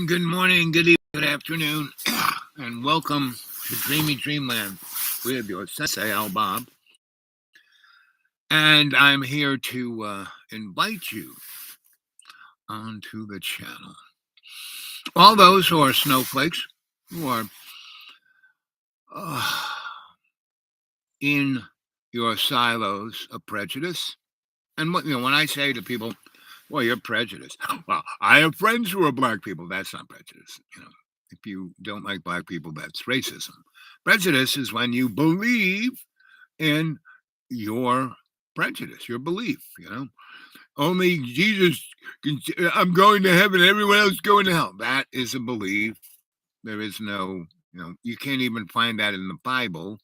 good morning, good evening, good afternoon, and welcome to Dreamy Dreamland with your sensei, Al Bob. And I'm here to invite you onto the channel. All those who are snowflakes, who are in your silos of prejudice. And when I say to people, well, you're prejudiced. Well, I have friends who are black people. That's not prejudice. If you don't like black people, that's racism. Prejudice is when you believe in your prejudice, your belief. Only Jesus can, I'm going to heaven, everyone else going to hell. That is a belief. There is no, you can't even find that in the Bible.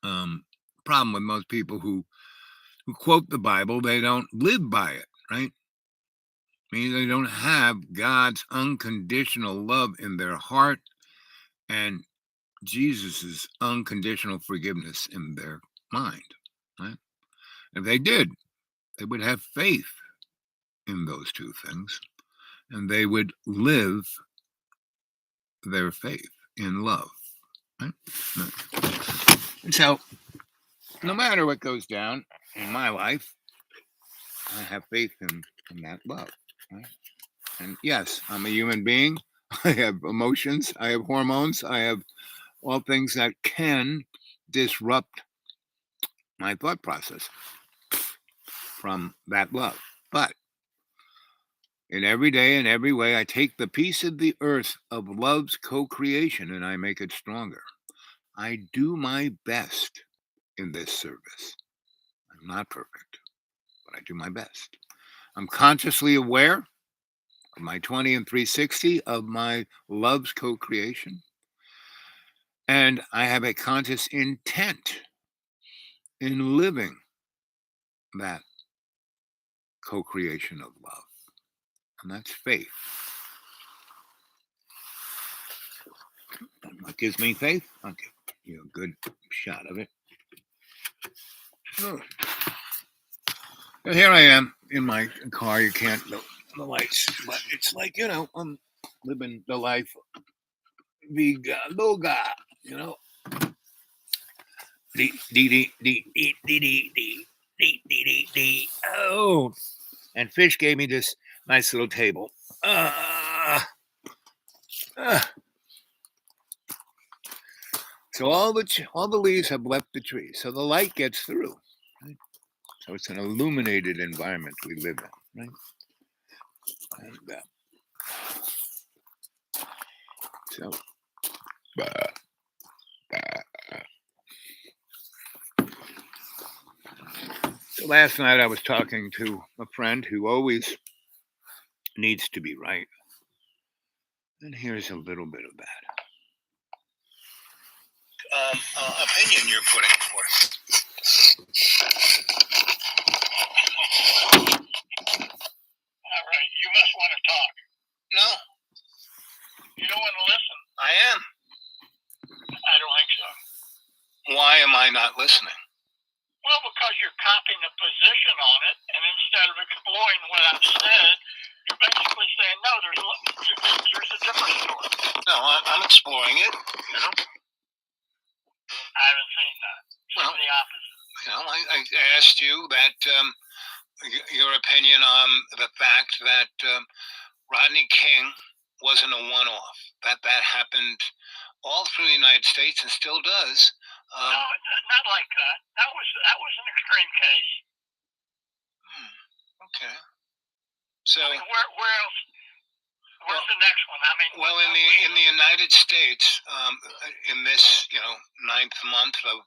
Problem with most people who quote the Bible, they don't live by it, right? I mean, they don't have God's unconditional love in their heart and Jesus's unconditional forgiveness in their mind, right? If they did, they would have faith in those two things, and they would live their faith in love, right? And so, no matter what goes down in my life, I have faith in that love, right? And yes, I'm a human being. I have emotions. I have hormones. I have all things that can disrupt my thought process from that love. But in every day and every way, I take the piece of the earth of love's co-creation and I make it stronger. I do my best in this service. I'm not perfect, but I do my best. I'm consciously aware of my 20 and 360 of my love's co-creation. And I have a conscious intent in living that co-creation of love. And that's faith. What gives me faith? I'll give you a good shot of it. Oh. So here I am in my car. You can't look the lights, but it's like, I'm living the life Viga Loga, Oh, and Fish gave me this nice little table. So all the leaves have left the tree, so the light gets through. Right? So it's an illuminated environment we live in, right? And, so last night I was talking to a friend who always needs to be right. And here's a little bit of that. Opinion you're putting forth. All right, you must want to talk. No. You don't want to listen? I am. I don't think so. Why am I not listening? Well, because you're copying a position on it, and instead of exploring what I've said, you're basically saying, no, there's a different story. No, I'm exploring it, I haven't seen that. Well, the opposite. I asked you that your opinion on the fact that Rodney King wasn't a one-off. That happened all through the United States and still does. No, not like that. That was an extreme case. Okay. So where else? Where's the next one? I mean, well, in the United States, in this 9th month of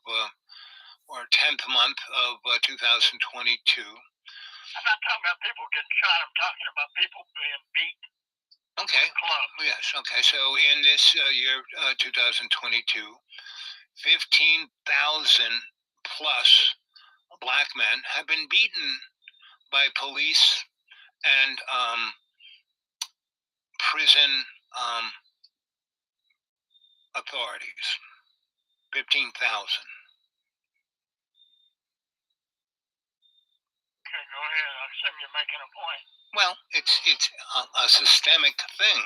or 10th month of 2022. I'm not talking about people getting shot. I'm talking about people being beat. Okay. Yes. Okay. So in this year, 2022, 15,000 plus black men have been beaten by police and prison authorities. 15,000. Okay, go ahead. assume you're making a point. Well, it's a systemic thing,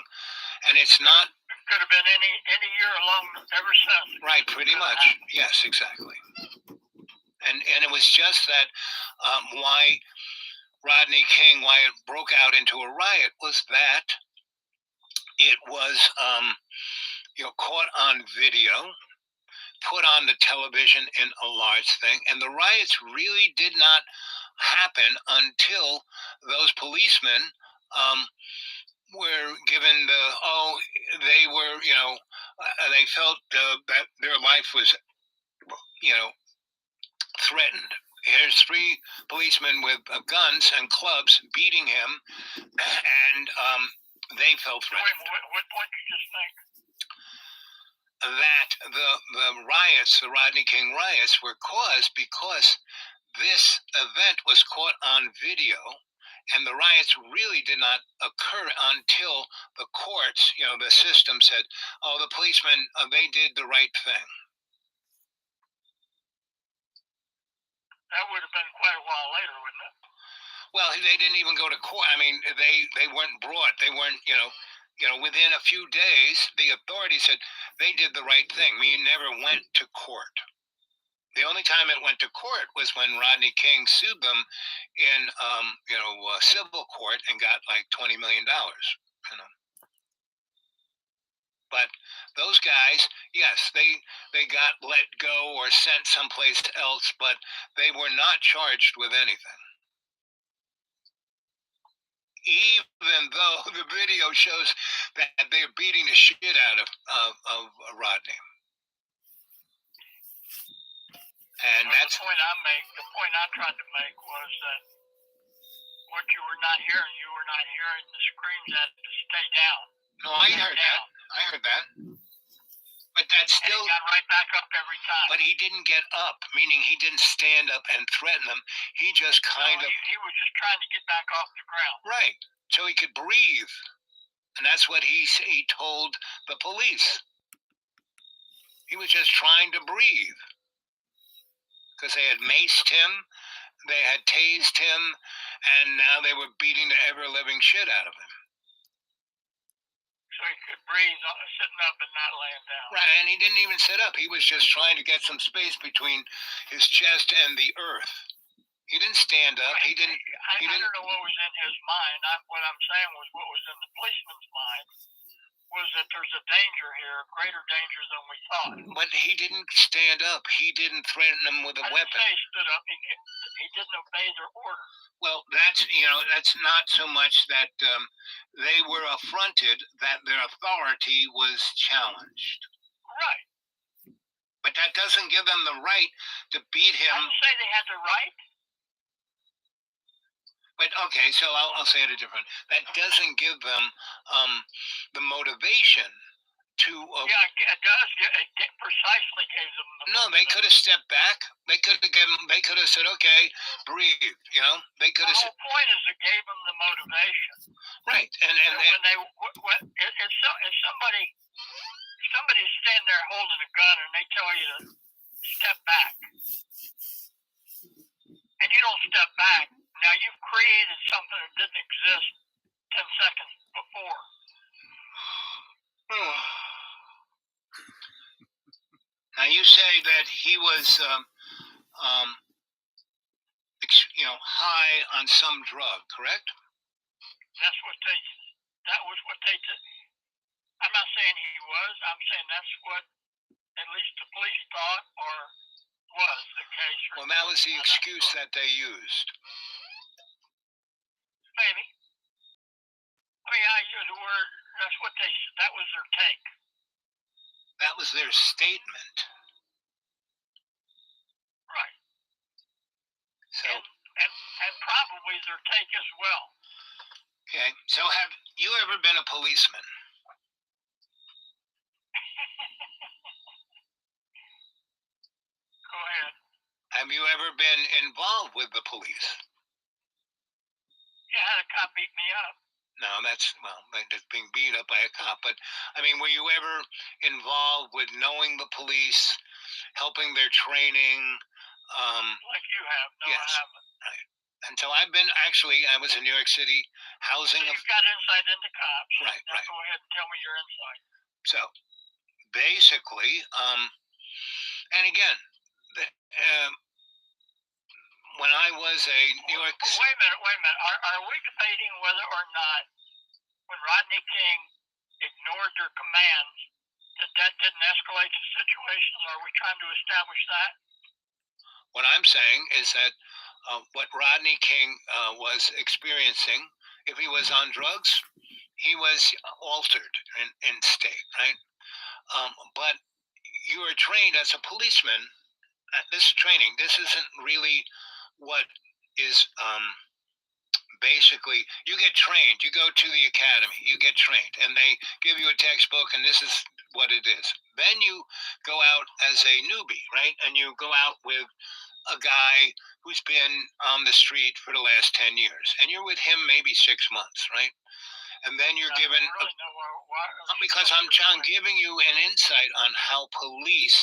and it's not. It could have been any year along ever since. Right, pretty much. Yes, exactly. And it was just that why Rodney King, why it broke out into a riot, was that it was caught on video, put on the television in a large thing, and the riots really did not happen until those policemen were given they were they felt that their life was threatened. Here's 3 policemen with guns and clubs beating him, and they felt threatened. Wait, what point did you just make? That the riots, the Rodney King riots, were caused because this event was caught on video, and the riots really did not occur until the courts, the system said, "Oh, the policemen, they did the right thing." That would have been quite a while later, wouldn't it? Well, they didn't even go to court. I mean, they weren't brought. They weren't, within a few days, the authorities said they did the right thing. We never went to court. The only time it went to court was when Rodney King sued them in, civil court and got like $20 million. But those guys, yes, they got let go or sent someplace else, but they were not charged with anything. Even though the video shows that they're beating the shit out of Rodney. And that's the point the point I tried to make was that what you were not hearing the screams had to stay down. No, I heard that. But that's still. And he got right back up every time. But he didn't get up, meaning he didn't stand up and threaten them. He just kind of. He was just trying to get back off the ground. Right, so he could breathe, and that's what he told the police. He was just trying to breathe because they had maced him, they had tased him, and now they were beating the ever-living shit out of him. So he could breathe sitting up and not laying down. Right, and he didn't even sit up. He was just trying to get some space between his chest and the earth. He didn't stand up. I don't know what was in his mind. What I'm saying was what was in the policeman's mind was that there's a danger here, greater danger than we thought. But he didn't stand up. He didn't threaten them with a weapon. I didn't say he stood up. He didn't obey their order. Well, that's not so much that they were affronted, that their authority was challenged. Right. But that doesn't give them the right to beat him. I didn't say they had the right. But okay, so I'll say it a different. That doesn't give them the motivation to. Yeah, it does. It precisely gave them. No, they could have stepped back. They could have given. They could have said, "Okay, breathe." They could have. The whole point is it gave them the motivation. Right, and if somebody's standing there holding a gun and they tell you to step back, and you don't step back. Now you've created something that didn't exist 10 seconds before. Now you say that he was, high on some drug, correct? That was what they did. I'm not saying he was. I'm saying that's what at least the police thought or was the case. Well, that was the excuse that they used. Maybe. I mean, I use the word, that's what that was their take. That was their statement. Right. So. And probably their take as well. Okay, so have you ever been a policeman? Go ahead. Have you ever been involved with the police? Yeah, I had a cop beat me up. No, that's being beat up by a cop. But, I mean, were you ever involved with knowing the police, helping their training? Like you have. No, yes. I haven't. Right. And so I was in New York City housing. So you've got insight into cops. Right. Go ahead and tell me your insight. So basically, and again, when I was a New York. Wait a minute. Are we debating whether or not when Rodney King ignored their commands that didn't escalate the situation? Are we trying to establish that? What I'm saying is that what Rodney King was experiencing, if he was on drugs, he was altered in state, right? But you are trained as a policeman. This is training. This isn't really what is basically, you get trained. You go to the academy, you get trained, and they give you a textbook, and this is what it is. Then you go out as a newbie, right? And you go out with a guy who's been on the street for the last 10 years, and you're with him maybe 6 months, right? And then you're given, because I'm giving you an insight on how police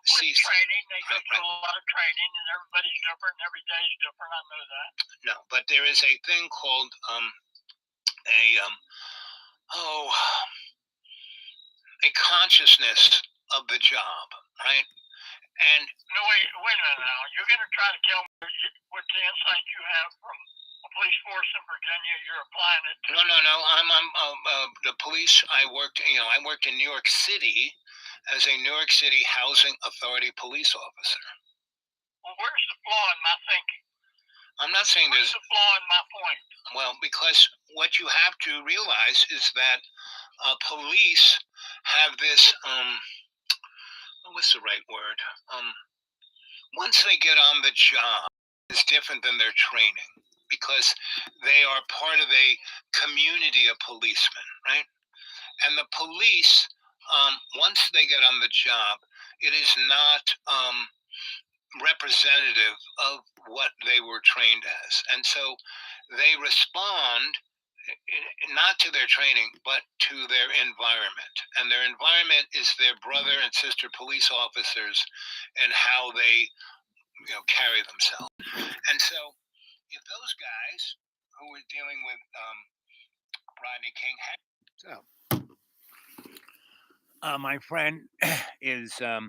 see training. They go through a lot of training, and everybody's different, and every day's different. I know that. No, but there is a thing called a consciousness of the job, right? And no, wait a minute now. You're going to try to tell me what the insight you have from a police force in Virginia. You're applying it to. No. I'm the police. I worked in New York City as a New York City Housing Authority police officer. Well, where's the flaw in my thinking? I'm not saying there's a flaw in my point. Well, because what you have to realize is that police have this. What's the right word? Once they get on the job, it's different than their training because they are part of a community of policemen, right? And the police, once they get on the job, it is not representative of what they were trained as. And so they respond not to their training, but to their environment. And their environment is their brother and sister police officers and how they carry themselves. And so if those guys who were dealing with Rodney King my friend is a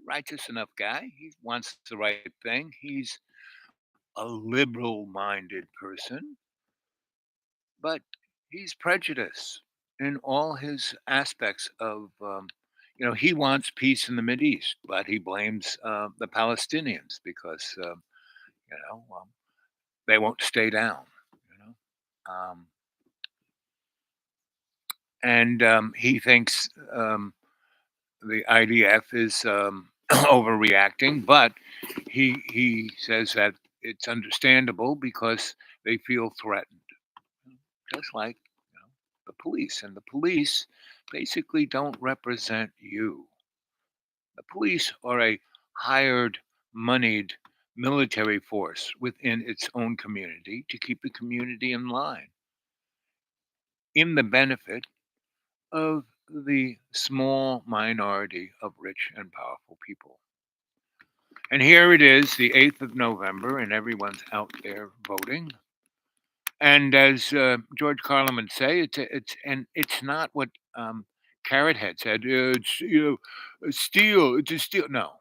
righteous enough guy. He wants the right thing. He's a liberal-minded person, but he's prejudiced in all his aspects of. He wants peace in the Mideast, but he blames the Palestinians because they won't stay down. And he thinks the IDF is overreacting, but he says that it's understandable because they feel threatened, just like the police. And the police basically don't represent you. The police are a hired, moneyed military force within its own community to keep the community in line, in the benefit of the small minority of rich and powerful people. And here it is, the 8th of November, and everyone's out there voting. And as George Carlin would say, it's not what Carrot Head said. It's a steal. It's a steal. No,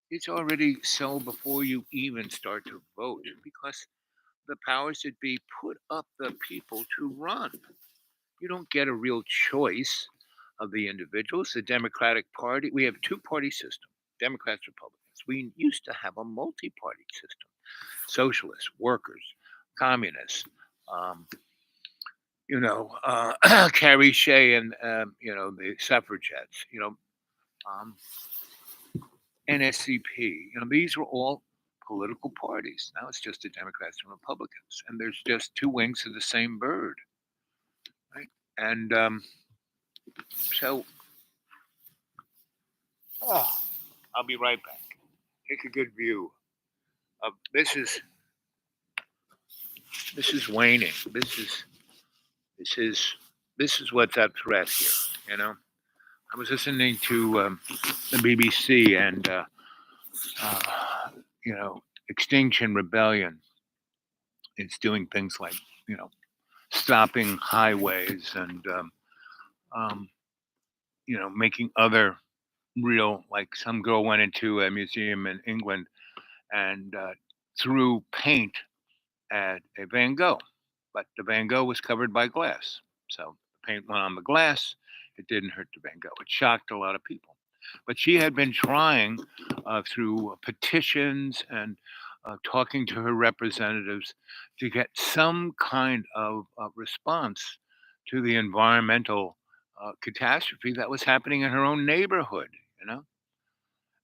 it's already so before you even start to vote, because the powers that be put up the people to run. You don't get a real choice of the individuals. The Democratic Party, we have a two-party system, Democrats, Republicans. We used to have a multi-party system, socialists, workers, communists, Carrie Shea and, the suffragettes, NSCP. These were all political parties. Now it's just the Democrats and Republicans. And there's just two wings of the same bird. Right? And so, I'll be right back. Take a good view of this is waning. This is what's at threat here. I was listening to the BBC and Extinction Rebellion, is doing things like, stopping highways and, making other real, like some girl went into a museum in England and threw paint at a Van Gogh, but the Van Gogh was covered by glass. So the paint went on the glass. It didn't hurt the Van Gogh. It shocked a lot of people. But she had been trying through petitions and talking to her representatives to get some kind of response to the environmental catastrophe that was happening in her own neighborhood,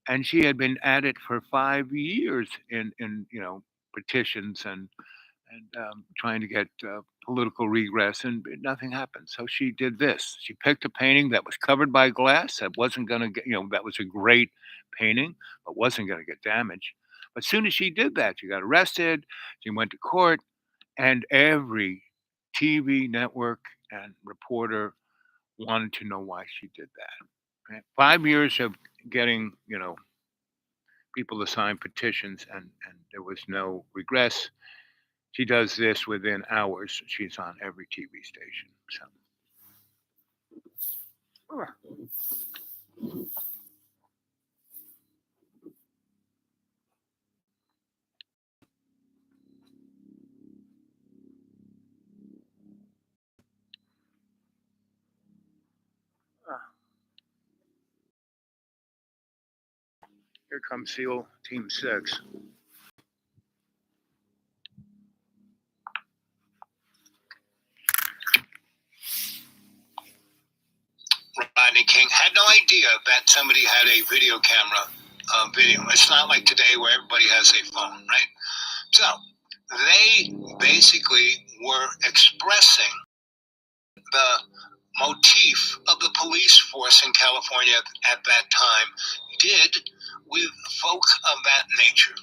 and she had been at it for 5 years in petitions and trying to get political regress, and nothing happened. So she did this. She picked a painting that was covered by glass that wasn't going to get, that was a great painting, but wasn't going to get damaged. But as soon as she did that, she got arrested. She went to court, and every TV network and reporter wanted to know why she did that. Right? 5 years of getting, people to sign petitions, and there was no regress. She does this within hours. She's on every TV station. So. Here comes SEAL Team 6. Rodney King had no idea that somebody had a video camera video. It's not like today where everybody has a phone, right? So they basically were expressing the motif of the police force in California at that time did with folk of that nature,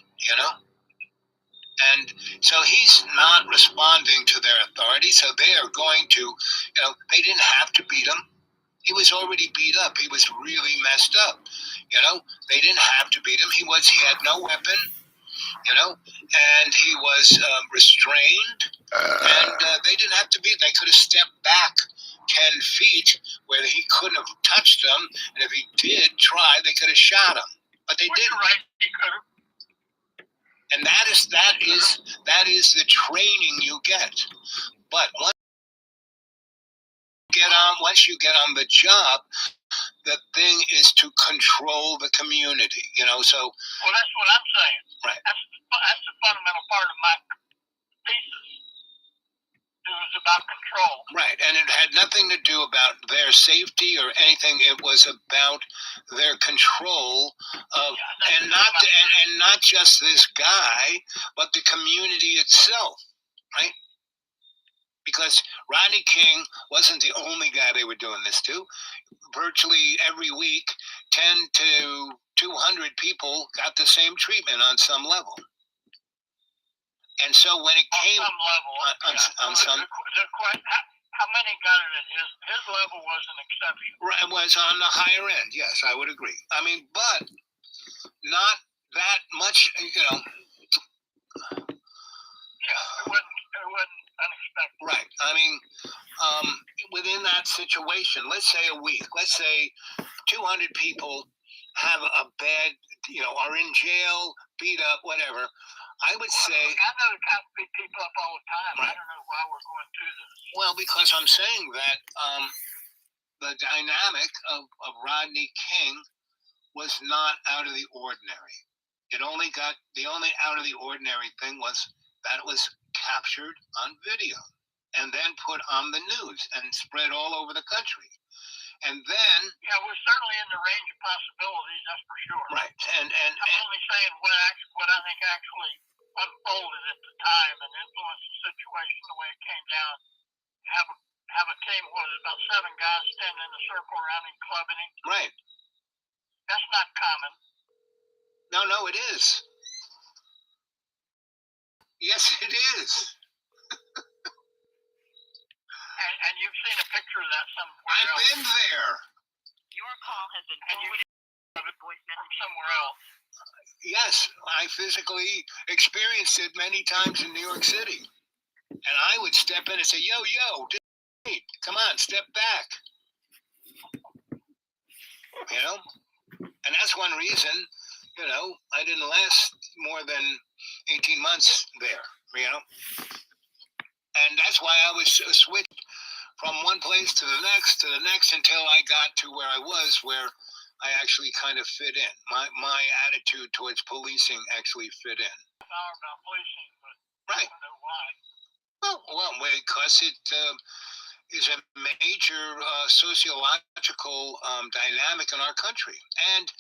And so he's not responding to their authority, so they are going to, they didn't have to beat him. He was already beat up. He was really messed up. They didn't have to beat him. He had no weapon, and he was restrained, and they didn't have to beat him. They could have stepped back 10 feet where he couldn't have touched them, and if he did try, they could have shot him. But they didn't. Right, he could have. And that is the training you get. But once you get on the job, the thing is to control the community, So well, that's what I'm saying. Right. That's the fundamental part of my thesis. It was about control. Right, and it had nothing to do about their safety or anything. It was about their control of, and not just this guy, but the community itself, right? Because Rodney King wasn't the only guy they were doing this to. Virtually every week, 10 to 200 people got the same treatment on some level. And so when it came on some level, on some, how many got it at his level was an exception. Right, it was on the higher end. Yes, I would agree. I mean, but not that much. Yeah, it wasn't unexpected. Right. I mean, within that situation, let's say a week, let's say 200 people have a bad, are in jail, beat up, whatever. I would say. I know the cops beat people up all the time. Right. I don't know why we're going through this. Well, because I'm saying that the dynamic of Rodney King was not out of the ordinary. The only out of the ordinary thing was that it was captured on video and then put on the news and spread all over the country. And then, we're certainly in the range of possibilities, that's for sure. Right, and I'm only saying what I think actually unfolded at the time and influenced the situation the way it came down. Have a team about 7 guys standing in a circle around him, clubbing him. Right. That's not common. No, it is. Yes, it is. And you've seen a picture of that somewhere I've else. been there. Your call has been forwarded to a voice message somewhere else. Yes, I physically experienced it many times in New York City. And I would step in and say, yo, wait, come on, step back. You know? And that's one reason, I didn't last more than 18 months there, And that's why I was switched from one place to the next until I got to where I was, where I actually kind of fit in. My attitude towards policing actually fit in. About policing, but Right. I don't know why. Well, because it is a major sociological dynamic in our country. And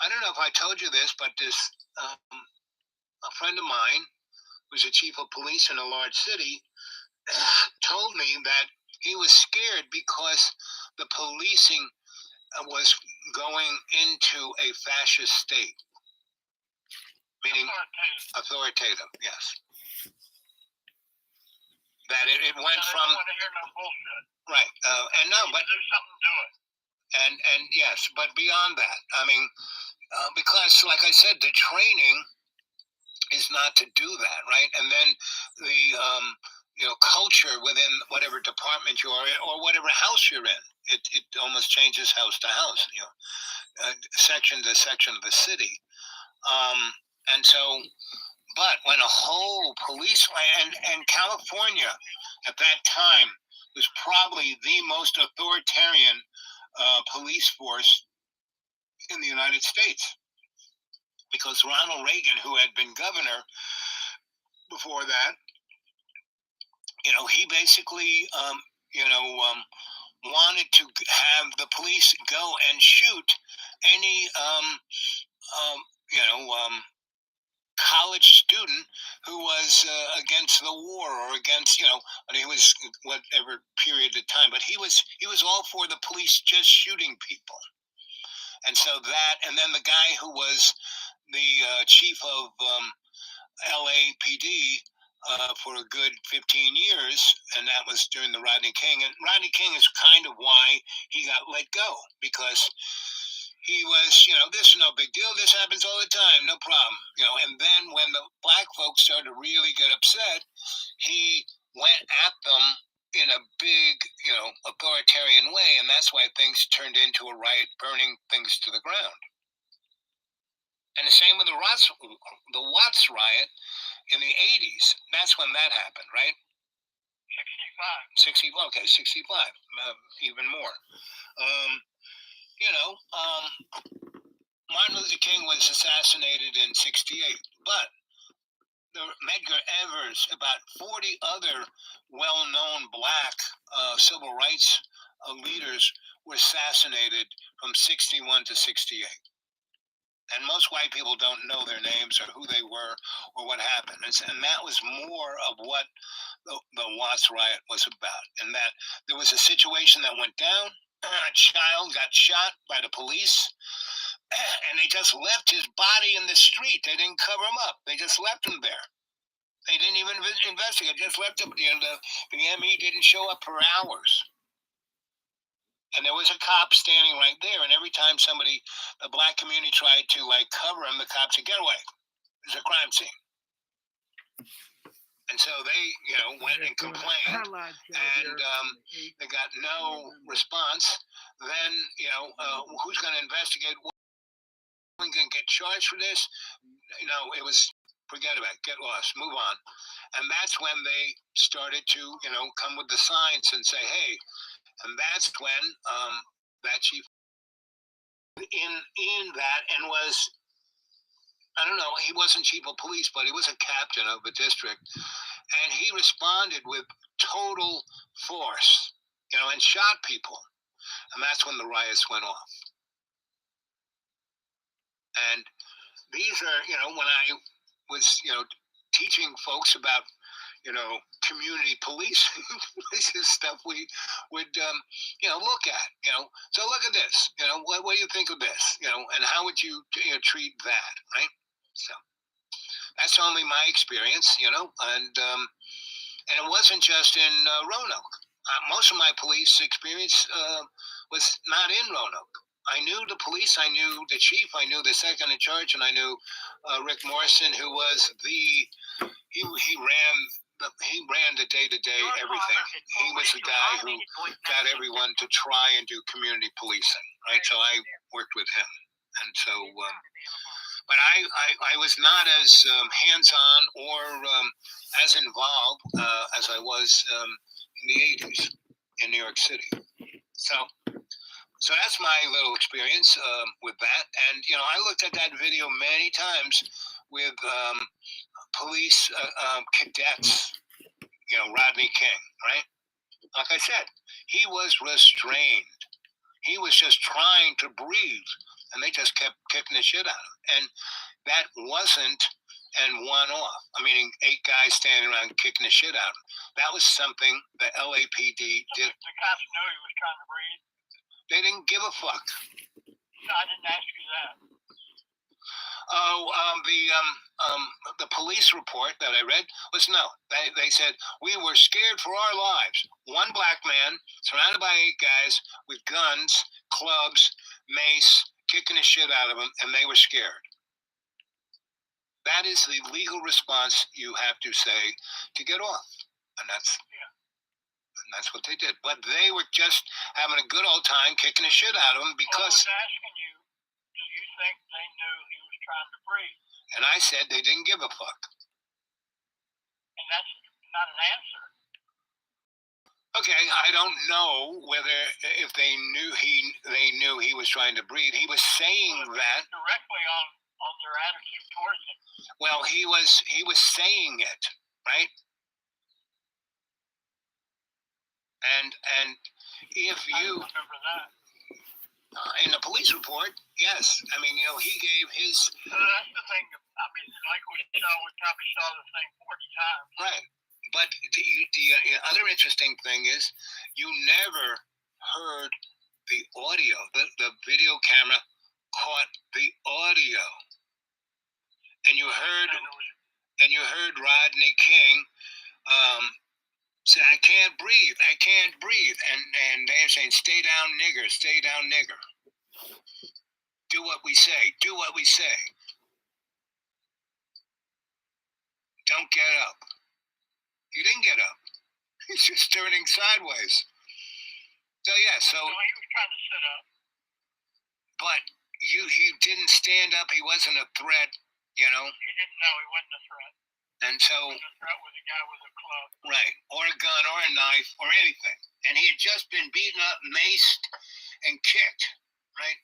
I don't know if I told you this, but this a friend of mine who's a chief of police in a large city told me that he was scared because the policing was going into a fascist state, meaning authoritative, yes. That it went from. I don't want to hear no bullshit. Right, and no, but do something to it. And yes, but beyond that, I mean, because like I said, the training is not to do that, right? And then the culture within whatever department you are in or whatever house you're in, it almost changes house to house, section to section of the city, and so. But when a whole police and California at that time was probably the most authoritarian police force in the United States, because Ronald Reagan, who had been governor before that, he basically, wanted to have the police go and shoot any, college student who was against the war or against, and he was whatever period of time, but he was all for the police just shooting people. And so that, and then the guy who was the chief of LAPD for a good 15 years, and that was during the Rodney King. And Rodney King is kind of why he got let go, because he was, this is no big deal. This happens all the time, no problem. And then when the black folks started to really get upset, he went at them in a big, authoritarian way, and that's why things turned into a riot, burning things to the ground. And the same with the Watts riot in the 80s. That's when that happened, right? 65. 60, okay, 65, even more. Martin Luther King was assassinated in 68, but Medgar Evers, about 40 other well-known black civil rights leaders were assassinated from 61 to 68. And most white people don't know their names or who they were or what happened. And that was more of what the Watts riot was about. And that there was a situation that went down. A child got shot by the police, and they just left his body in the street. They didn't cover him up. They just left him there. They didn't even investigate. Just left him. The ME didn't show up for hours. And there was a cop standing right there. And every time the black community tried to cover him, the cops said, "Get away. There's a crime scene." And so they, went and complained, and they got no response. Then, who's going to investigate? We're going to get charged for this? It was, forget about it, get lost, move on. And that's when they started to, come with the signs and say, hey, and that's when that chief in that and was, I don't know, he wasn't chief of police, but he was a captain of a district. And he responded with total force, and shot people. And that's when the riots went off. And these are, when I was, teaching folks about, community policing, this is stuff we would, look at, So look at this, what do you think of this, and how would you, treat that, right? So that's only my experience, and it wasn't just in Roanoke. Most of my police experience was not in Roanoke. I knew the police, I knew the chief, I knew the second in charge, and I knew Rick Morrison, who was he ran he ran the day-to-day everything. He was the guy who got everyone to try and do community policing, right? So I worked with him, and so. But I was not as hands-on or as involved as I was in the 80s in New York City. So that's my little experience with that. And, I looked at that video many times with police cadets, Rodney King, right? Like I said, he was restrained. He was just trying to breathe, and they just kept kicking the shit out of him. And that wasn't an one-off. I mean, 8 guys standing around kicking the shit out of him. That was something the LAPD did. The cops knew he was trying to breathe. They didn't give a fuck. No, I didn't ask you that. Oh, the police report that I read was no. They said we were scared for our lives. One black man surrounded by 8 guys with guns, clubs, mace, kicking the shit out of him, and they were scared. That is the legal response you have to say to get off, and that's what they did. But they were just having a good old time kicking the shit out of him because. Well, I was asking you, do you think they knew he was trying to breathe? And I said they didn't give a fuck. And that's not an answer. Okay, I don't know whether if they knew he was trying to breathe. He was saying that directly on their attitude towards him. Well, he was saying it, right? And if you remember that in the police report, yes. I mean, he gave his. That's the thing. I mean, like we probably saw the thing 40 times. Right. But the other interesting thing is you never heard the audio. The video camera caught the audio. And you heard Rodney King say, I can't breathe. And they're saying, stay down, nigger, stay down, nigger. Do what we say. Don't get up. He didn't get up. He's just turning sideways. So he was trying to sit up. But he didn't stand up. He wasn't a threat, He didn't know he wasn't a threat. And so. He wasn't a threat with a guy with a club. Right. Or a gun or a knife or anything. And he had just been beaten up, maced, and kicked. Right?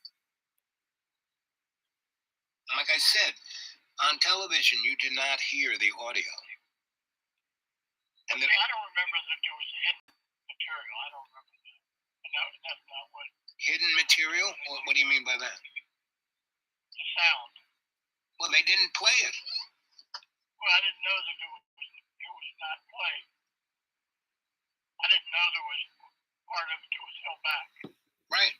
And like I said, on television, you did not hear the audio. I don't remember that there was hidden material. I don't remember that. And that's not what. Hidden material? What do you mean by that? The sound. Well, they didn't play it. Well, I didn't know that it was not played. I didn't know there was part of it that was held back. Right.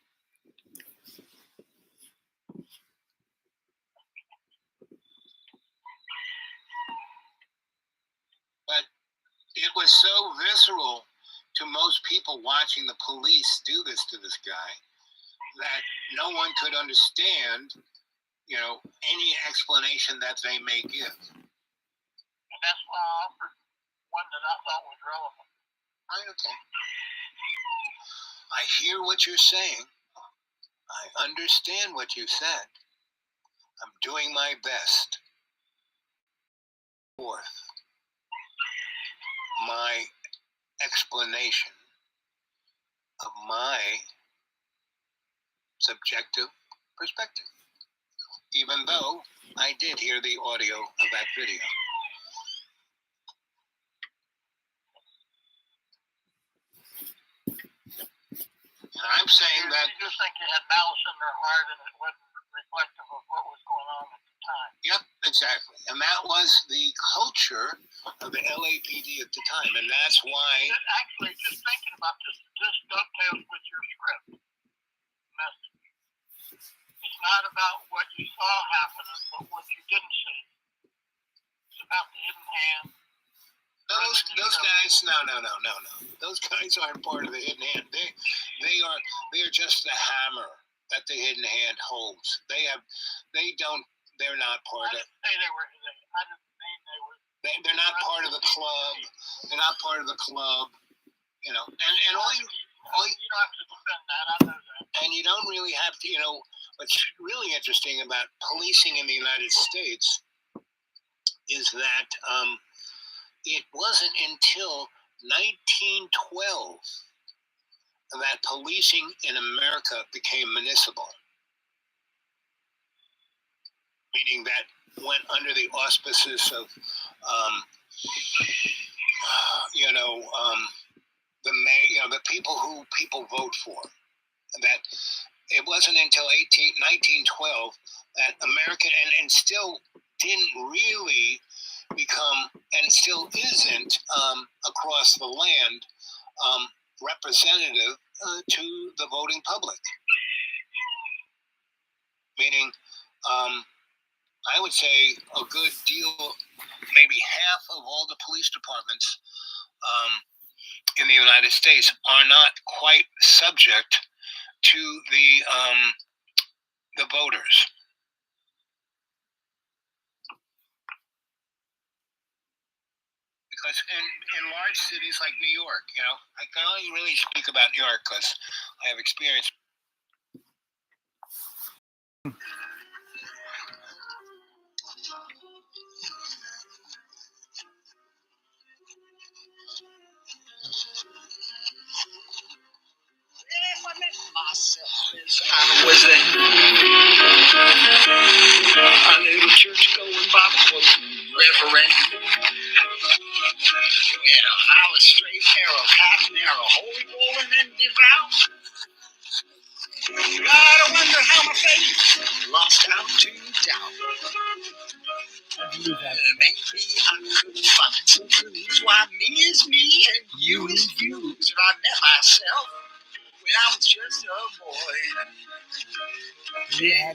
But it was so visceral to most people watching the police do this to this guy that no one could understand, any explanation that they may give. And that's why I offered one that I thought was relevant. Right, okay. I hear what you're saying. I understand what you said. I'm doing my best. Fourth, my explanation of my subjective perspective, even though I did hear the audio of that video. And I'm saying that. You just think they had malice in their heart and it wasn't reflective of what was going on at the time. Yep, exactly. And that was the culture of the LAPD at the time. And that's why. Actually, just thinking about this dovetails with your script message. It's not about what you saw happening, but what you didn't see. It's about the hidden hand. Those guys, no. Those guys aren't part of the hidden hand. They are just the hammer that the hidden hand holds. They're not part of. I didn't mean they were. They're not part of the club. They're not part of the club, you know. And all you don't have to defend that. I know that. and you don't really have to, you know. What's really interesting about policing in the United States is that it wasn't until 1912 that policing in America became municipal, meaning that went under the auspices of, the people who people vote for. That it wasn't until 1912 that America, and still didn't really become, and it still isn't across the land, representative to the voting public. Meaning, I would say a good deal, maybe half of all the police departments in the United States are not quite subject to the voters. Because in large cities like New York, you know, I can only really speak about New York because I have experience. I was a little church going Bible reverend. Yeah, I was straight arrow, half narrow, holy rolling and devout. Gotta wonder how my faith lost out to doubt. Maybe I could find some clues why me is me and you is you. So I met myself when I was just a boy. Yeah, I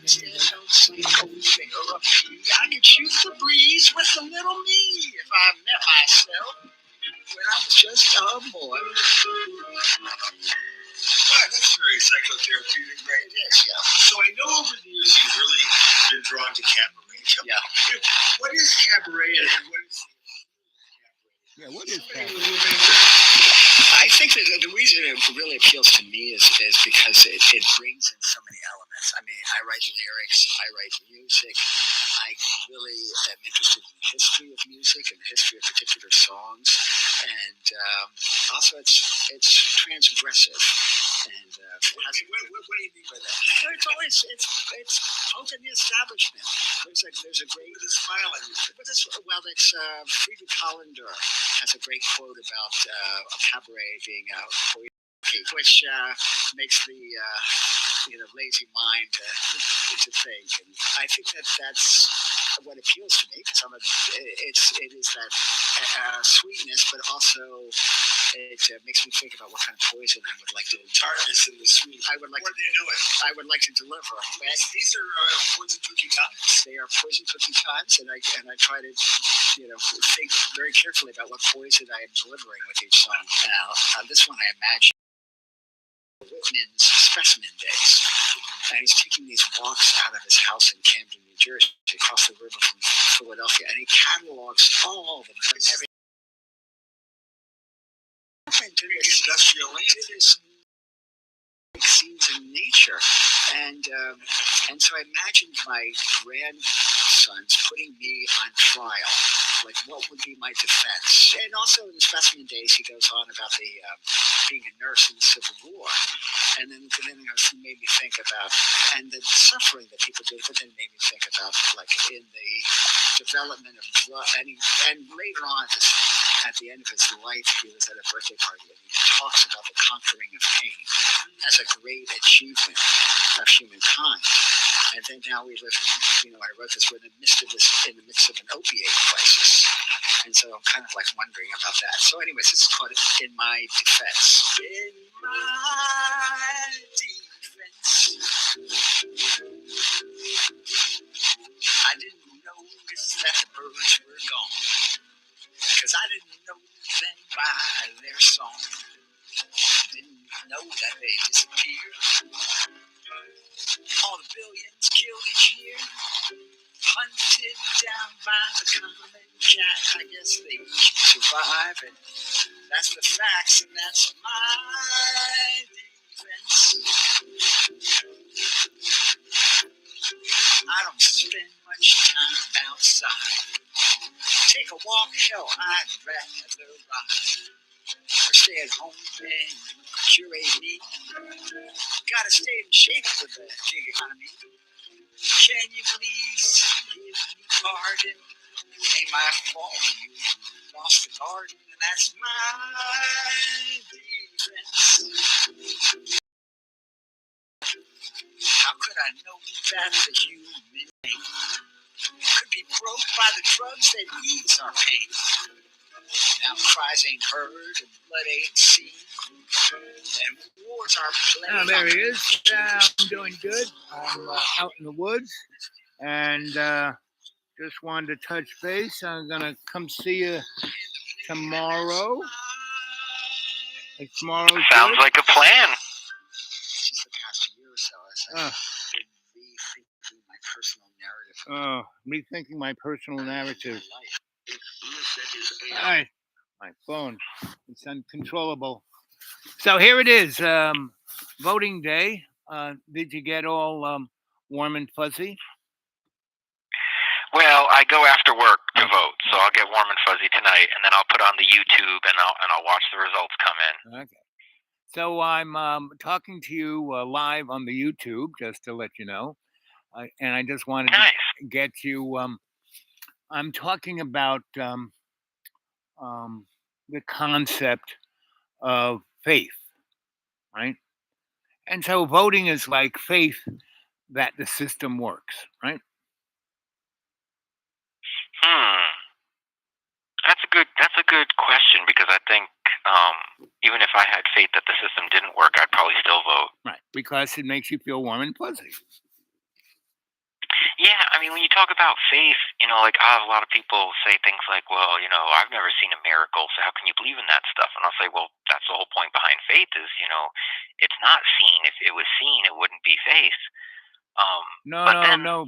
could shoot the breeze with a little me if I met myself when I was just a boy. Wow, that's very psychotherapeutic, right? It is, yeah. So I know over the years you've really been drawn to cabaret. Yeah. What is cabaret and what is cabaret? I think that the reason it really appeals to me is because it brings in so many elements. I mean, I write lyrics, I write music. I really am interested in the history of music and the history of particular songs, and also it's transgressive. And what do you mean by that? It's poking the establishment. There's a great smile on you. It's Friedrich Hollander has a great quote about a cabaret being a which makes the lazy mind to think. And I think that's what appeals to me because it is that sweetness, but also it makes me think about what kind of poison I would like to tartness and the sweet. I would like to do it. I would like to deliver. These are poison cookie times. They are poison cookie times, and I try to think very carefully about what poison I am delivering with each song. Now, this one I imagine Whitman's Specimen Days, and he's taking these walks out of his house in Camden, New Jersey, across the river from Philadelphia, and he catalogs all the every industrial land scenes in nature, and so I imagined my grandsons putting me on trial. Like, what would be my defense? And also in the Specimen Days, he goes on about the being a nurse in the Civil War, and then it made me think about and the suffering that people did, but then it made me think about like in the development of and later on at the end of his life, he was at a birthday party and he talks about the conquering of pain as a great achievement of humankind. And then now we live, I wrote this, we're in the midst of an opiate crisis. And so I'm kind of like wondering about that. So anyways, this is called In My Defense. In my defense, I didn't notice that the birds were gone. Because I didn't know them by their song. Didn't know that they disappeared. All the billions killed each year, hunted down by the comet. cat, I guess they survive, and that's the facts, and that's my defense. I don't spend much time outside. Take a walk, hell, I'd rather ride. Or stay at home and curate me. Gotta stay in shape for the gig economy. Can you please give me pardon? Ain't my fault you lost the garden, and that's my defense. How could I know that the human being could be broke by the drugs that ease our pain? Now cries ain't heard and blood ain't seen, and wars are playing. There he is. I'm doing good. I'm out in the woods, and just wanted to touch base. I'm gonna come see you tomorrow. Tomorrow sounds like a plan. Just the past year or so, I've been rethinking my personal narrative. Rethinking my personal narrative. Hi, my phone. It's uncontrollable. So here it is, voting day. Did you get all warm and fuzzy? Well, I go after work to vote, so I'll get warm and fuzzy tonight, and then I'll put on the YouTube and I'll watch the results come in. Okay. So I'm talking to you live on the YouTube, just to let you know, and I just wanted to get you. I'm talking about the concept of faith, right? And so voting is like faith that the system works, right? That's a good question, because I think even if I had faith that the system didn't work, I'd probably still vote. Right, because it makes you feel warm and fuzzy. Yeah, I mean, when you talk about faith, like I have a lot of people say things like, well, I've never seen a miracle, so how can you believe in that stuff? And I'll say, well, that's the whole point behind faith is, it's not seen. If it was seen, it wouldn't be faith. No.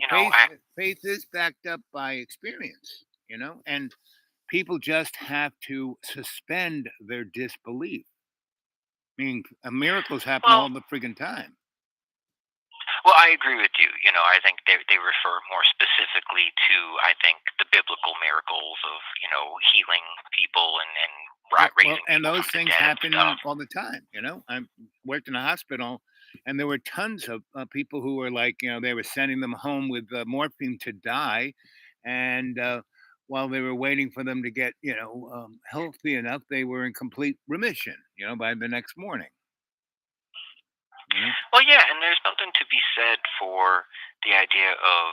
Faith is backed up by experience, and people just have to suspend their disbelief. I mean, miracles happen all the friggin' time. Well, I agree with you. I think they refer more specifically to, I think, the biblical miracles of, healing people and raising people and those from things the dead happen and stuff. all the time. I worked in a hospital, and there were tons of people who were like, they were sending them home with morphine to die, and while they were waiting for them to get, healthy enough, they were in complete remission, by the next morning. Well, yeah, and there's something to be said for the idea of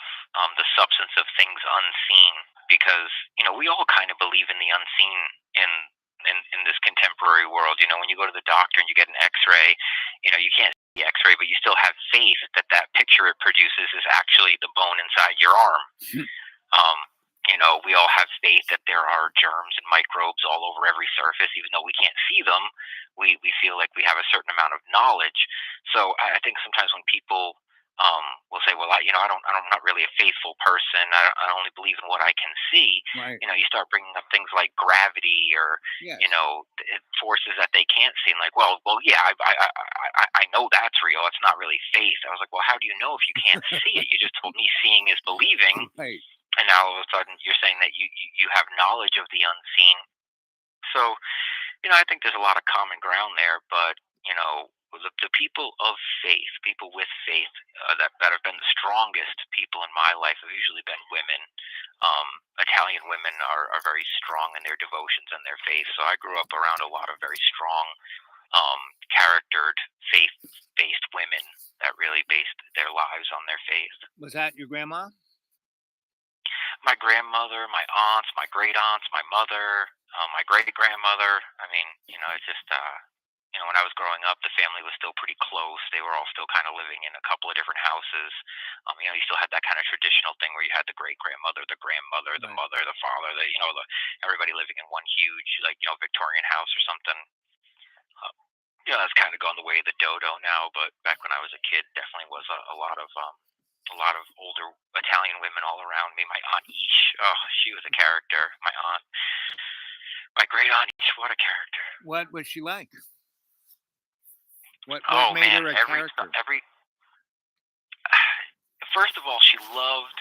the substance of things unseen, because we all kind of believe in the unseen in this contemporary world. When you go to the doctor and you get an X-ray, you can't see the X-ray, but you still have faith that that picture it produces is actually the bone inside your arm. We all have faith that there are germs and microbes all over every surface, even though we can't see them. We feel like we have a certain amount of knowledge. So I think sometimes when people will say, "Well, I'm not really a faithful person. I only believe in what I can see." Right. You start bringing up things like gravity or forces that they can't see, and like, well, yeah, I know that's real. It's not really faith. I was like, well, how do you know if you can't see it? You just told me seeing is believing. Right. And now all of a sudden you're saying that you have knowledge of the unseen. So, I think there's a lot of common ground there, but, the people of faith, people with faith that have been the strongest people in my life have usually been women. Italian women are very strong in their devotions and their faith. So I grew up around a lot of very strong, charactered, faith-based women that really based their lives on their faith. Was that your grandma? My grandmother, my aunts, my great aunts, my mother, my great grandmother. I mean, it's just, when I was growing up, the family was still pretty close. They were all still kind of living in a couple of different houses. You still had that kind of traditional thing where you had the great grandmother, the grandmother, the mother, the father, everybody living in one huge, Victorian house or something. That's kind of gone the way of the dodo now, but back when I was a kid, definitely was a lot of a lot of older Italian women all around me. My aunt Ish, oh, she was a character. My great aunt Ish, what a character. What was she like? What Oh made man, her a character? First of all, she loved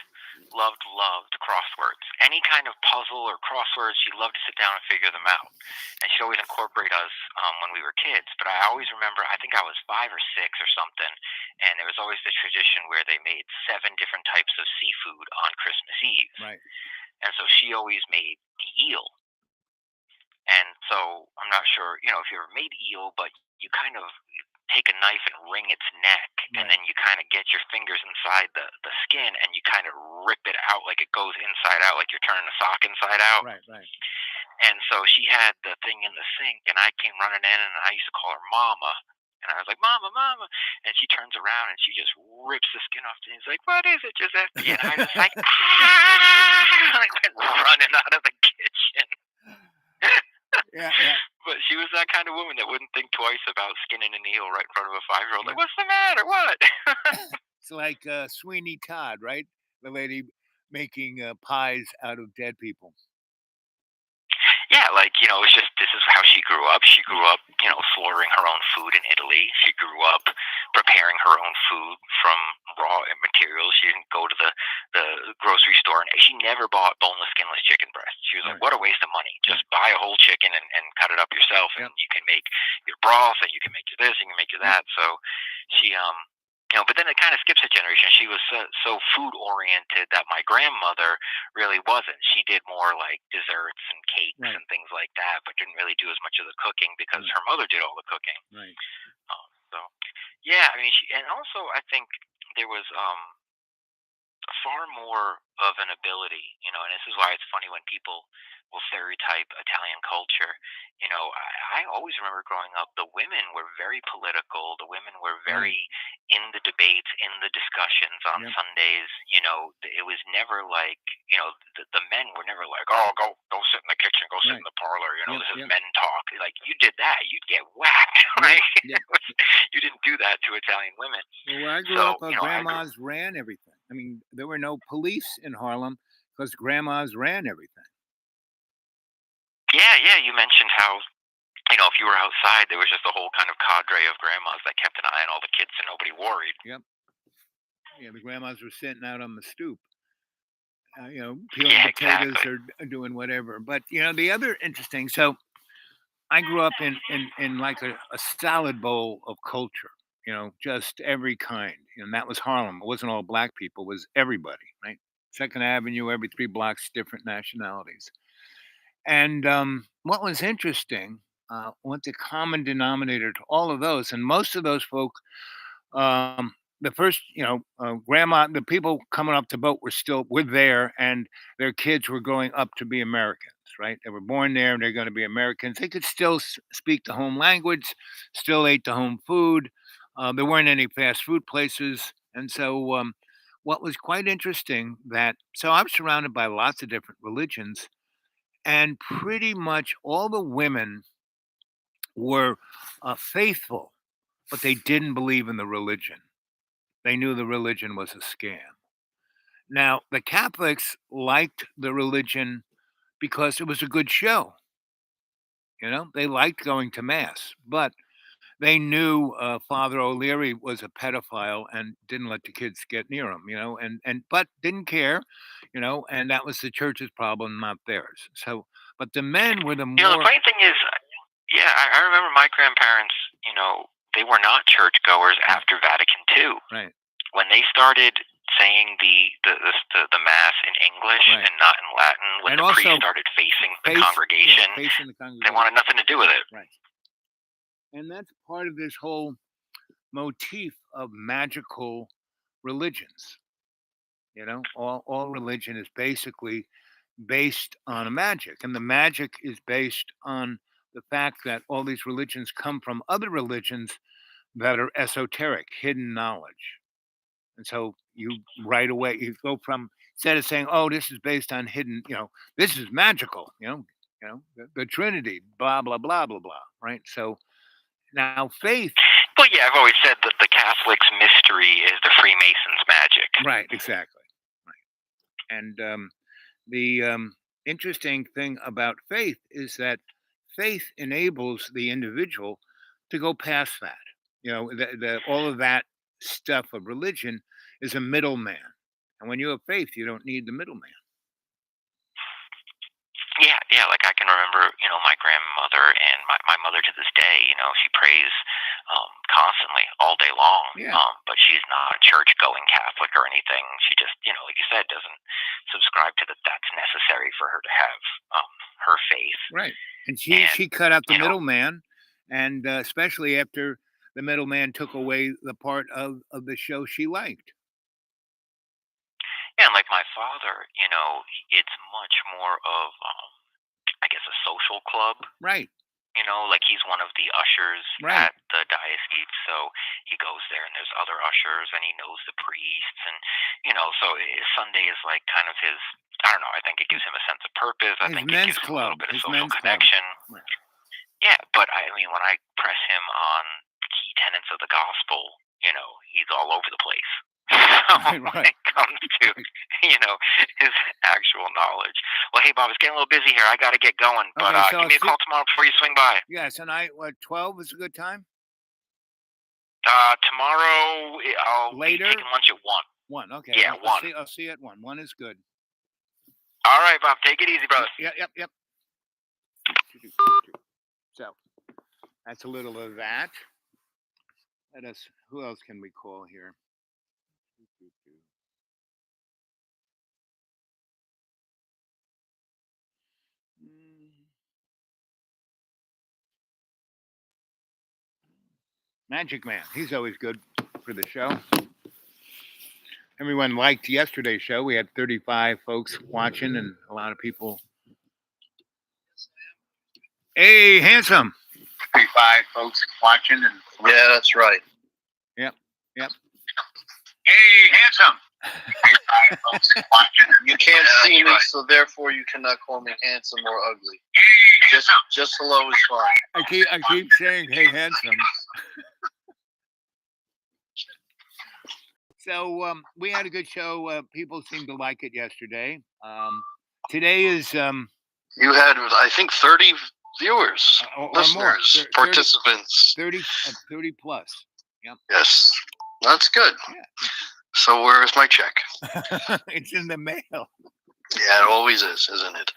crosswords. Any kind of puzzle or crosswords, she loved to sit down and figure them out. And she'd always incorporate us when we were kids. But I always remember, I think I was 5 or 6 or something, and there was always the tradition where they made 7 different types of seafood on Christmas Eve. Right. And so she always made the eel. And so I'm not sure, if you ever made eel, but you kind of take a knife and wring its neck, and Right. then you kind of get your fingers inside the skin, and you kind of rip it out like it goes inside out, like you're turning a sock inside out. Right. Right. And so she had the thing in the sink, and I came running in, and I used to call her Mama. And I was like, Mama, Mama. And she turns around, and she just rips the skin off. And he's like, what is it, Giuseppe? And I was like, ah! I went running out of the kitchen. Yeah. But she was that kind of woman that wouldn't think twice about skinning an eel right in front of a 5-year-old. Like, what's the matter? What? It's like Sweeney Todd, right? The lady making pies out of dead people. Yeah, it's just this is how she grew up. She grew up, slaughtering her own food in Italy. She grew up preparing her own food from raw materials. She didn't go to the grocery store, and she never bought boneless, skinless chicken breast. She was like, Right. what a waste of money. Just buy a whole chicken and cut it up yourself, and Yep. you can make your broth, and you can make your this, and you can make your that. So she, but then it kind of skips a generation. She was so food oriented that my grandmother really wasn't. She did more like desserts and cakes Right. and things like that, but didn't really do as much of the cooking because Right. her mother did all the cooking. Right. So, yeah, I mean, and also I think there was far more of an ability, and this is why it's funny when people will stereotype Italian culture. I always remember growing up, the women were very political. The women were very in the debates, in the discussions on Yep. Sundays. It was never like, the men were never like, oh, go sit in the kitchen, go sit in Right. the parlor. Yep, This is yep. men talk. Like, you did that, you'd get whacked, right? Yep. You didn't do that to Italian women. Well, where I grew So, up, grandmas ran everything. I mean, there were no police in Harlem because grandmas ran everything. Yeah, you mentioned how, if you were outside, there was just a whole kind of cadre of grandmas that kept an eye on all the kids and nobody worried. Yep. Yeah, the grandmas were sitting out on the stoop, peeling Yeah, potatoes exactly. or doing whatever. But the other interesting. So I grew up in like a salad bowl of culture. Just every kind. And that was Harlem. It wasn't all black people. It was everybody. Right. Second Avenue, every 3 blocks, different nationalities. And what was interesting, what the common denominator to all of those, and most of those folk, the first, grandma, the people coming up to vote were there, and their kids were going up to be Americans, right? They were born there, and they're going to be Americans. They could still speak the home language, still ate the home food. There weren't any fast food places, and so what was quite interesting so I'm surrounded by lots of different religions, and pretty much all the women were faithful, but they didn't believe in the religion. They knew the religion was a scam. Now, the Catholics liked the religion because it was a good show. They liked going to mass, but they knew Father O'Leary was a pedophile and didn't let the kids get near him. But didn't care, and that was the church's problem, not theirs. So, but the men were the The more funny thing is, yeah, I remember my grandparents, they were not churchgoers after Vatican II. right. When they started saying the mass in English Right. and not in Latin, when And the also priest started facing the Face- congregation, yeah, facing the they congregation. wanted nothing to do with it. Right. And that's part of this whole motif of magical religions. All religion is basically based on a magic, and the magic is based on the fact that all these religions come from other religions that are esoteric, hidden knowledge. And so you right away you go from, instead of saying, "Oh, this is based on hidden," this is magical. The Trinity, blah blah blah blah blah. Right. So now faith. Well, yeah, I've always said that the Catholic's mystery is the Freemasons' magic. Right, exactly. Right. And the interesting thing about faith is that faith enables the individual to go past that. All of that stuff of religion is a middleman. And when you have faith, you don't need the middleman. Yeah, like I can remember, my grandmother and my mother to this day, she prays constantly all day long. Yeah. But she's not a church-going Catholic or anything. She just, like you said, doesn't subscribe to that's necessary for her to have her faith. Right. And she cut out the you know, middleman, and especially after the middleman took away the part of the show she liked. Yeah, and like my father, it's much more of, I guess, a social club. Right. Like he's one of the ushers Right. at the diocese, so he goes there and there's other ushers and he knows the priests and so Sunday is like kind of his. I don't know. I think it gives him a sense of purpose. I His think men's it gives him a club. little bit of His social men's club. connection. Right. Yeah, but I mean, when I press him on key tenets of the gospel, he's all over the place. When it comes to his actual knowledge. Well, hey Bob, it's getting a little busy here. I got to get going, but Okay, so give me a call tomorrow before you swing by. Yeah, tonight, 12 is a good time? Tomorrow I'll Later? be taking lunch at 1. 1, okay. Yeah, 1. I'll see you at 1. 1 is good. All right, Bob. Take it easy, brother. Yep. So, that's a little of that. Who else can we call here? Magic Man. He's always good for the show. Everyone liked yesterday's show. We had 35 folks watching and a lot of people. Hey, handsome. 35 folks watching and. Yeah, that's right. Yep. Hey, handsome. 35 folks watching. You can't see me, so therefore you cannot call me handsome or ugly. Hey, just hello is fine. I keep saying, hey, handsome. So we had a good show. People seemed to like it yesterday. Today is you had, I think, 30 viewers, listeners, participants. 30 plus. Yep. Yes, that's good. Yeah. So where is my check? It's in the mail. Yeah, it always is, isn't it?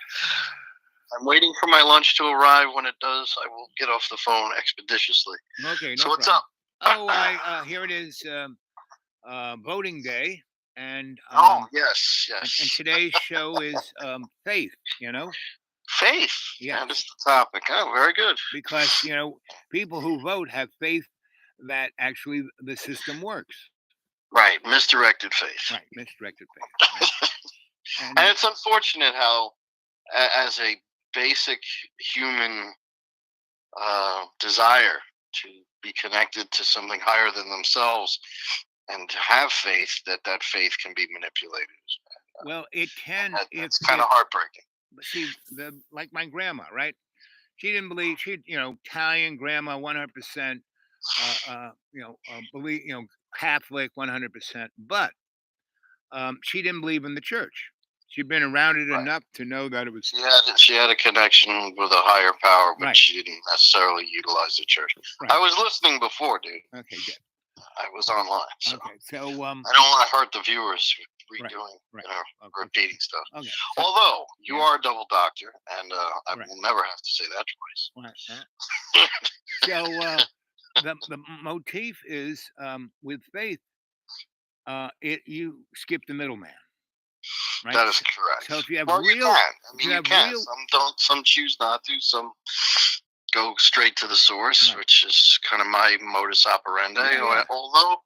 I'm waiting for my lunch to arrive. When it does, I will get off the phone expeditiously. Okay. So what's up? Oh, here it is. Voting day, and yes. And today's show is faith. Faith. Yeah, that's the topic. Oh, very good. Because people who vote have faith that actually the system works. Right, misdirected faith. Right, misdirected faith. Right? And it's unfortunate how, as a basic human desire to be connected to something higher than themselves and to have faith, that faith can be manipulated. Well, it can. It's kind of heartbreaking. See, like my grandma, right? She didn't believe. Italian grandma, 100%. Believe Catholic, 100%. But she didn't believe in the church. She'd been around it enough to know that it was. She had a connection with a higher power, but she didn't necessarily utilize the church. Right. I was listening before, dude. Okay, good. I was online. So. Okay, so I don't want to hurt the viewers redoing, repeating stuff. Okay. Although you are a double doctor, and I will never have to say that twice. So the motif is with faith. You skip the middleman. Right? That is correct. So if you have you can. Some don't. Some choose not to. Some go straight to the source, which is kind of my modus operandi. Yeah. Although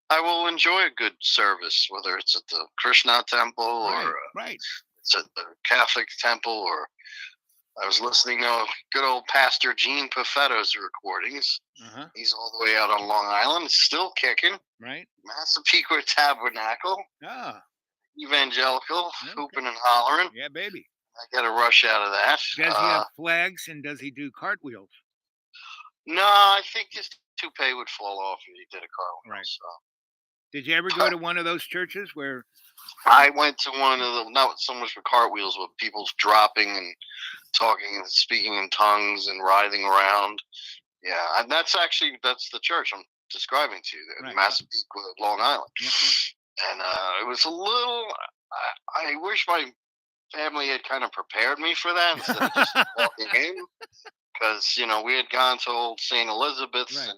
I will enjoy a good service, whether it's at the Krishna temple or it's at the Catholic temple, or I was listening to good old Pastor Gene Perfetto's recordings. He's all the way out on Long Island, still kicking. Right. Massapequa Tabernacle. Evangelical, hooping and hollering. Yeah, baby. I got a rush out of that. Does he have flags and does he do cartwheels? No, I think toupee would fall off if you did a cartwheel. Right. So. Did you ever go to one of those churches where? I went to one of the, not so much for cartwheels, but people dropping and talking and speaking in tongues and writhing around. Yeah, and that's the church I'm describing to you, Right. Massapequa, Long Island. Yep. And it was a little. I wish my family had kind of prepared me for that instead of just walking in, because we had gone to old St. Elizabeth's Right.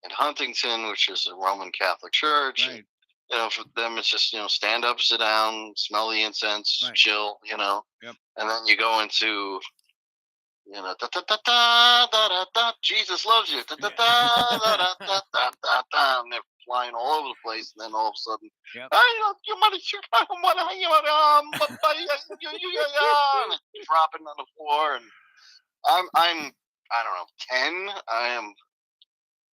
in Huntington, which is a Roman Catholic church. Right. And, for them, it's just stand up, sit down, smell the incense, Right. chill. Yep. And then you go into da da da da da da da. Jesus loves you. Da da da da da da da da da. And they're flying all over the place, and then all of a sudden, Yep. you mother, and it's dropping on the floor, and I'm I don't know 10. I am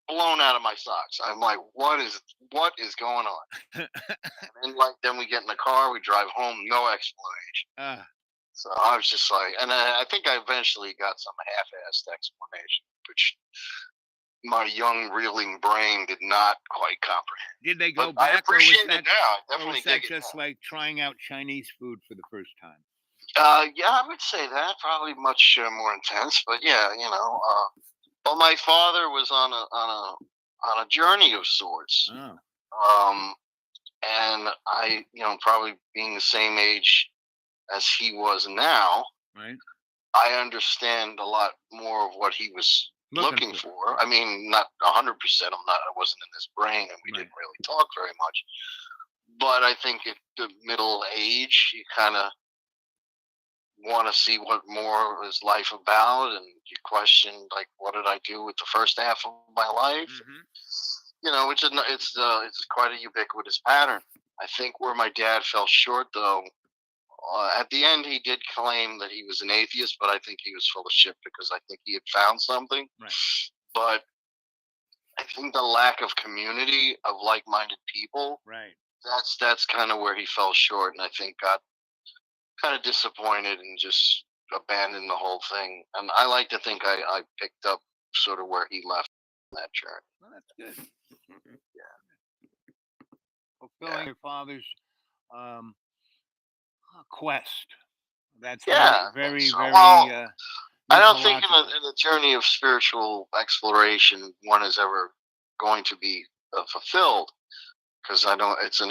blown out of my socks. I'm like, what is going on? And then we get in the car, we drive home, no explanation. So I was just like, and I think I eventually got some half-assed explanation, which my young, reeling brain did not quite comprehend. Did they go But back? I appreciate or was that, it now. I definitely or was dig that just like trying out Chinese food for the first time? Yeah, I would say that. Probably much more intense, but yeah, well, my father was on a journey of sorts. Oh. And I, probably being the same age as he was now, right. I understand a lot more of what he was looking for. I mean, not 100%. I wasn't in his brain, and we didn't really talk very much. But I think at the middle age, you kind of want to see what more is life about, and you question, like, what did I do with the first half of my life? Mm-hmm. It's quite a ubiquitous pattern. I think where my dad fell short, though, at the end, he did claim that he was an atheist, but I think he was full of shit, because I think he had found something. Right. But I think the lack of community of like-minded people, right, that's kind of where he fell short, and I think got kind of disappointed and just abandoned the whole thing. And I like to think I picked up sort of where he left that journey. Well, that's good. Yeah. Fulfilling your father's quest. That's very. Well, I don't think in a journey of spiritual exploration one is ever going to be fulfilled, because I don't. It's a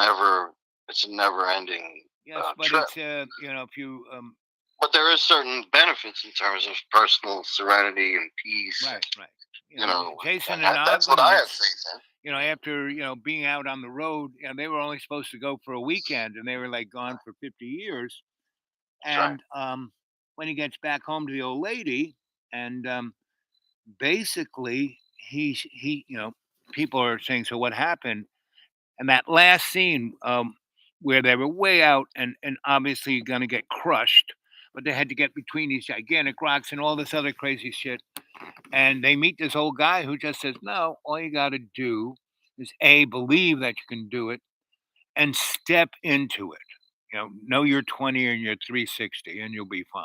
never-ending. Yes, but trip. it's if you. But there is certain benefits in terms of personal serenity and peace. Right. Jason and that's what I have faith in. After being out on the road, they were only supposed to go for a weekend, and they were like gone for 50 years. And when he gets back home to the old lady, and basically he people are saying, so what happened? And that last scene where they were way out and obviously going to get crushed, but they had to get between these gigantic rocks and all this other crazy shit. And they meet this old guy who just says, no, all you got to do is believe that you can do it and step into it. Know you're 20 and you're 360 and you'll be fine.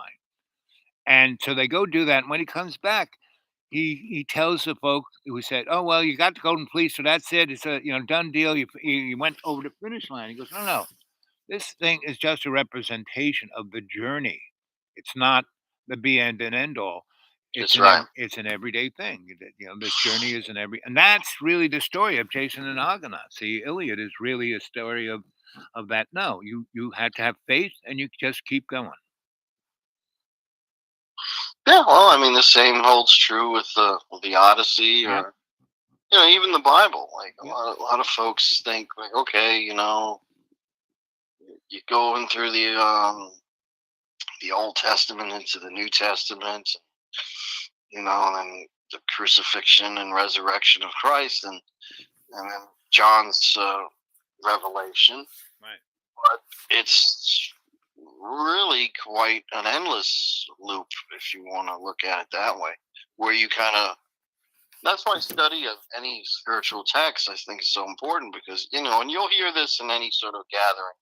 And so they go do that. And when he comes back, he tells the folk who said, oh, well, you got the Golden Fleece, so that's it. It's a done deal. You went over the finish line. He goes, no. This thing is just a representation of the journey. It's not the be end and end all. It's an everyday thing. This journey is and that's really the story of Jason and Argonauts. The Iliad is really a story of that. No, you had to have faith, and you just keep going. Yeah, well, I mean, the same holds true with the Odyssey, or even the Bible. Like a lot of folks think, like, okay, you're going through the Old Testament into the New Testament, and then the crucifixion and resurrection of Christ, and then John's revelation. Right. But it's really quite an endless loop, if you want to look at it that way, where you kind of. That's why study of any spiritual text, I think, is so important, because and you'll hear this in any sort of gathering.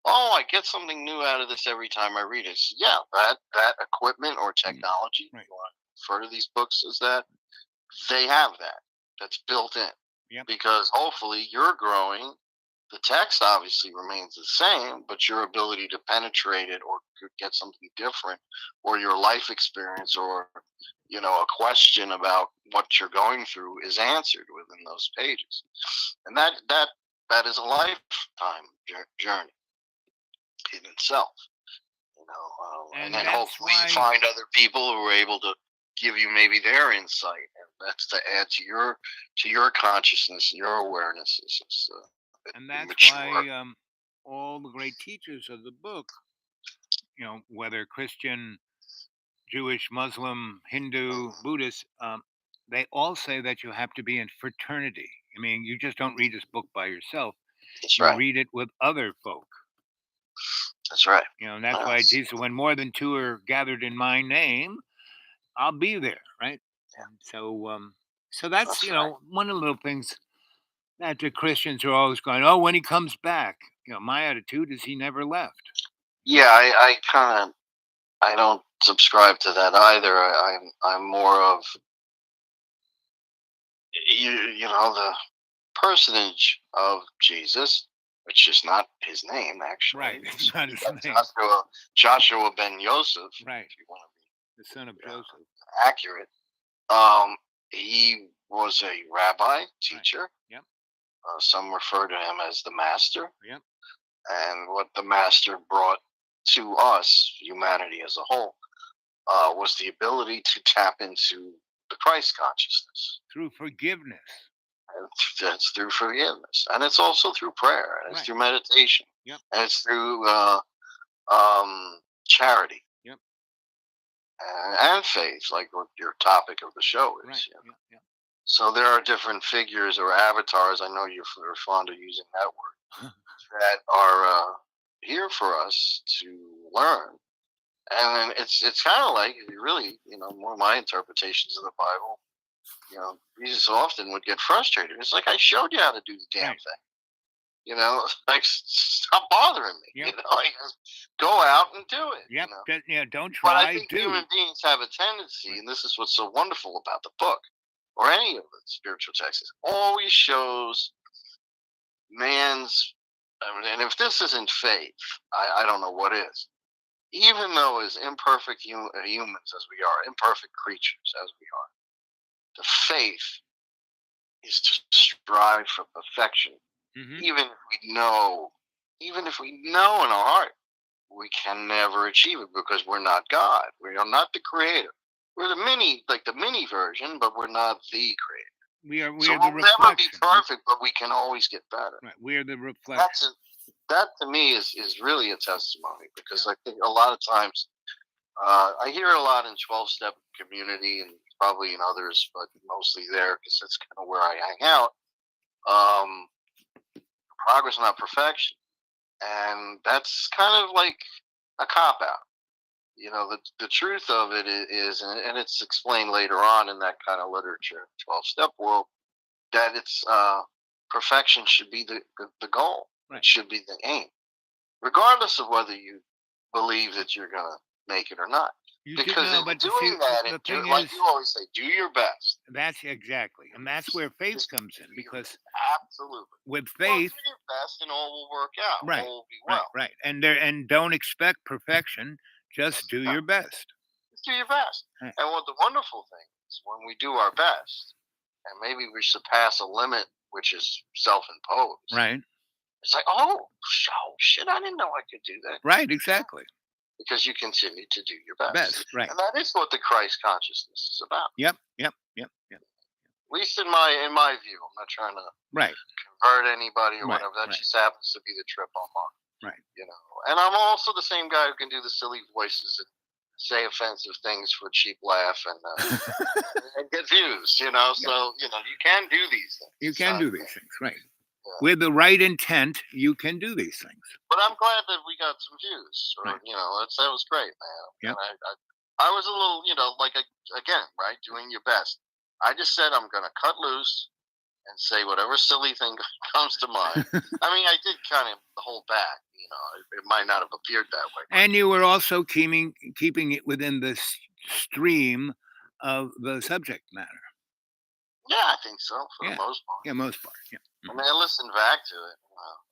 Oh, I get something new out of this every time I read it. Yeah, that equipment or technology, you want to refer to these books as that, they have that. That's built in. Yep. Because hopefully you're growing. The text obviously remains the same, but your ability to penetrate it or get something different, or your life experience, or a question about what you're going through is answered within those pages, and that is a lifetime journey in itself. And then hopefully you find other people who are able to give you maybe their insight, and that's to add to your consciousness and your awareness. And that's why all the great teachers of the book, whether Christian, Jewish, Muslim, Hindu, Buddhist, they all say that you have to be in fraternity. I mean, you just don't read this book by yourself. That's you right. read it with other folk. That's right. And that's why Jesus, when more than two are gathered in my name, I'll be there, right? Yeah. And so that's right. one of the little things that the Christians are always going, oh, when he comes back. My attitude is he never left. Yeah, I don't subscribe to that either. I'm more of the personage of Jesus, which is not his name actually. Right, it's not his name. Joshua ben Yosef. Right. If you want to be the son of Joseph. Accurate. He was a rabbi, teacher. Right. Yep. Some refer to him as the master. Yep. And what the master brought to us, humanity as a whole, was the ability to tap into the Christ consciousness through forgiveness. And that's through forgiveness, and it's also through prayer, and it's through meditation. Yep. And it's through charity. Yep. And faith, like what your topic of the show is. Right. Yep. So there are different figures or avatars. I know you're fond of using that word. that are here for us to learn, and it's kind of like, really, more of my interpretations of the Bible. Jesus often would get frustrated. It's like, I showed you how to do the damn thing. Like, stop bothering me. Yep. Like, go out and do it. Yep. Don't try. But I think human beings have a tendency, and this is what's so wonderful about the book or any of the spiritual texts, always shows man's. And if this isn't faith, I don't know what is. Even though as imperfect humans as we are, imperfect creatures as we are, the faith is to strive for perfection. Mm-hmm. Even if we know in our heart, we can never achieve it because we're not God. We are not the creator. We're the mini version, but we're not the creator. We are we'll the reflection. Never be perfect, but we can always get better. Right. We are the reflection. That to me is really a testimony, because I think a lot of times I hear a lot in 12-step community and probably in others, but mostly there because that's kind of where I hang out. Progress, not perfection, and that's kind of like a cop out. The truth of it is, and it's explained later on in that kind of literature, 12-step world, that it's perfection should be the goal. Right. It should be the aim, regardless of whether you believe that you're going to make it or not. Because doing that, like you always say, do your best. That's exactly, and that's where faith comes in. Because absolutely, with faith, do your best, and all will work out. Right. All will be well. Right. And don't expect perfection. Just do your best. Just do your best. Right. And what the wonderful thing is, when we do our best, and maybe we surpass a limit which is self-imposed. Right. It's like, oh shit! I didn't know I could do that. Right. Exactly. Because you continue to do your best. Right. And that is what the Christ consciousness is about. Yep. At least in my view, I'm not trying to convert anybody or whatever. That just happens to be the trip I'm on. Right. And I'm also the same guy who can do the silly voices and say offensive things for a cheap laugh and and get views. So you can do these things. You can do these things, right? With the right intent, you can do these things. But I'm glad that we got some views. Or, that was great, man. Yep. I was a little, again, right, doing your best. I just said I'm going to cut loose and say whatever silly thing comes to mind. I mean, I did kind of hold back. It might not have appeared that way. And you were also keeping it within the stream of the subject matter. Yeah, I think so for Yeah. the most part. Yeah, most part. Yeah. I mean, I listened back to it.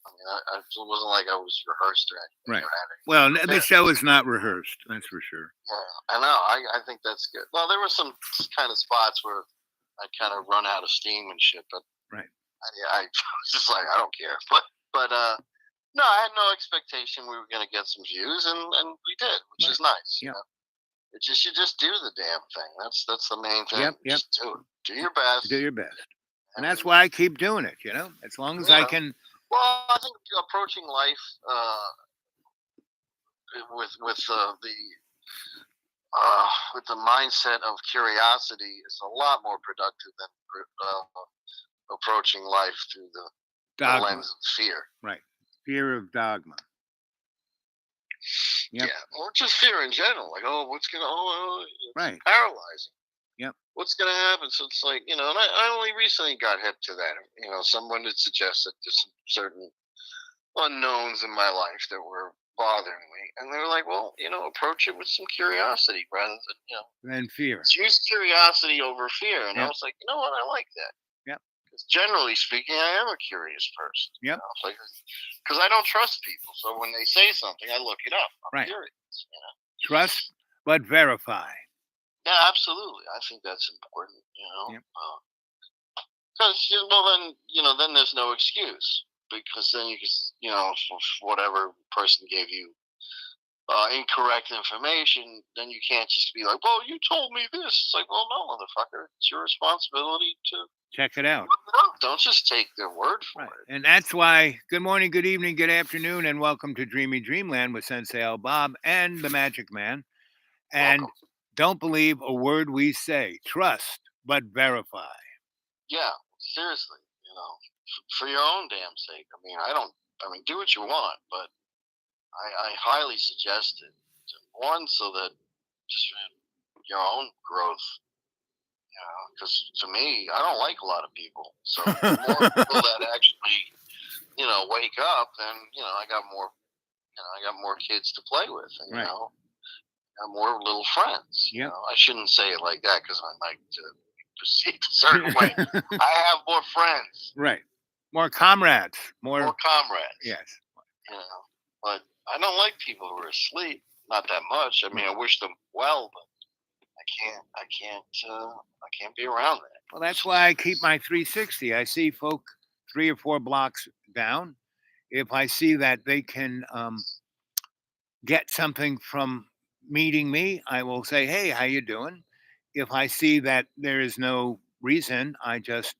I mean, it wasn't like I was rehearsed or anything. Right. Or had anything Well, the prepared. show is not rehearsed. That's for sure. Yeah, I know. I think that's good. Well, there were some kind of spots where I kind of run out of steam and shit, but Right. I was just like, I don't care. But no, I had no expectation we were going to get some views, and we did, which is nice. Yep. You know? You just do the damn thing. That's the main thing. Yep. Just do it. Do your best. Do your best. And that's why I keep doing it, you know, as long as I can. Well, I think approaching life with the mindset of curiosity is a lot more productive than approaching life through the lens of fear. Right. Fear of dogma. Yep. Yeah, or just fear in general. Like, what's gonna? Right. Paralyzing. Yep. What's gonna happen? So it's like, and I only recently got hip to that. Someone had suggested there's some certain unknowns in my life that were bothering me, and they were like, well, approach it with some curiosity rather than than fear. Use curiosity over fear. And I was like, you know what? I like that. Yep. Because generally speaking, I am a curious person. Yep. Because I don't trust people, so when they say something, I look it up. I'm curious. Trust but verify. Yeah, absolutely. I think that's important. Yep. Because then there's no excuse. Because then you can, whatever person gave you incorrect information, then you can't just be like, well, you told me this. It's like, well, no, motherfucker. It's your responsibility to check it out. Look it up. Don't just take their word for it. And that's why, good morning, good evening, good afternoon, and welcome to Dreamy Dreamland with Sensei Al Bob and the Magic Man. And don't believe a word we say. Trust but verify. Yeah, seriously. For your own damn sake. Do what you want, but I highly suggest it. One, so that just for your own growth. Because to me, I don't like a lot of people. So the more people that actually, wake up, then I got more kids to play with, and I got more little friends. Yep. I shouldn't say it like that because I like to perceived a certain way. I have more friends. Right. More comrades. More comrades. Yes. But I don't like people who are asleep. Not that much. I wish them well, but I can't be around that. Well, that's why I keep my 360. I see folk 3 or 4 blocks down. If I see that they can get something from meeting me, I will say, hey, how you doing? If I see that there is no reason, I just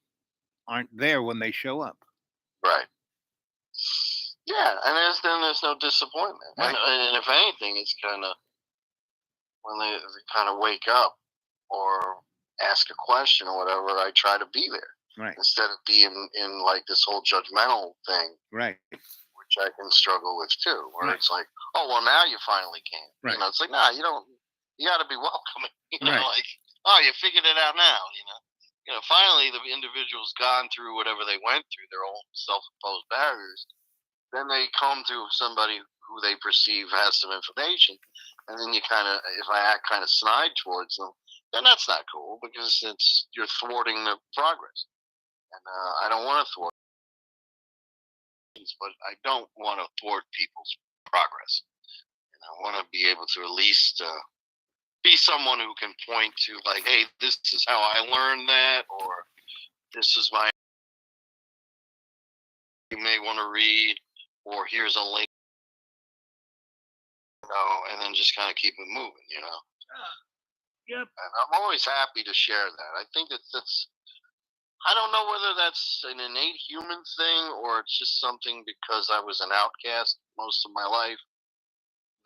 aren't there when they show up. Right. Yeah, and there's no disappointment. Right. And if anything, it's kind of when they kind of wake up or ask a question or whatever, I try to be there. Right. Instead of being in like this whole judgmental thing. Right. Which I can struggle with too, where it's like, oh, well, now you finally came. Right. It's like, nah, you got to be welcoming. Right. Like, oh, you figured it out now. Finally the individual's gone through whatever they went through, their own self-imposed barriers. Then they come to somebody who they perceive has some information, and then you kind of, if I act kind of snide towards them, then that's not cool because you're thwarting the progress, and I don't want to thwart. But I don't want to thwart people's progress. And I want to be able to at least be someone who can point to, like, hey, this is how I learned that, or this is my, you may want to read, or here's a link, and then just kind of keep it moving, Yep. And I'm always happy to share that. I think that's I don't know whether that's an innate human thing or it's just something because I was an outcast most of my life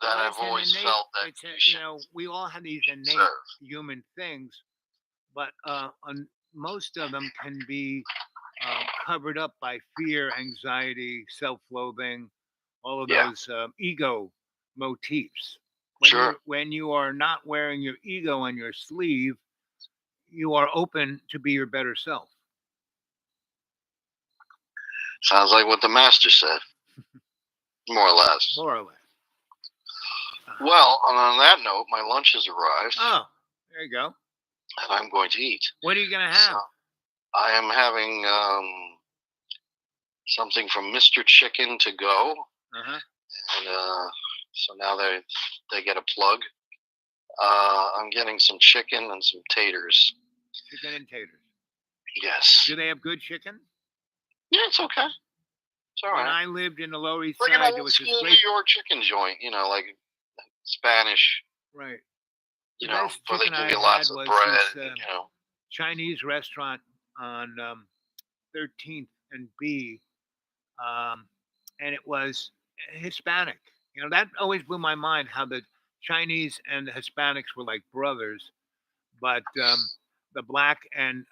that I've always felt that we all have these innate human things, but most of them can be covered up by fear, anxiety, self-loathing, all of those ego motifs. When you are not wearing your ego on your sleeve, you are open to be your better self. Sounds like what the master said. More or less. More or less. Well, on that note, my lunch has arrived. Oh, there you go. And I'm going to eat. What are you going to have? I am having something from Mr. Chicken to go, and so now they get a plug. I'm getting some chicken and some taters. Chicken and taters. Yes. Do they have good chicken? Yeah, it's okay. It's all right. When I lived in the Lower East like Side, there was this school great New York chicken joint, like Spanish. Right. The best where they chicken give you I lots had of was bread. this Chinese restaurant on 13th and B, and it was Hispanic. That always blew my mind how the Chinese and the Hispanics were like brothers, but the black and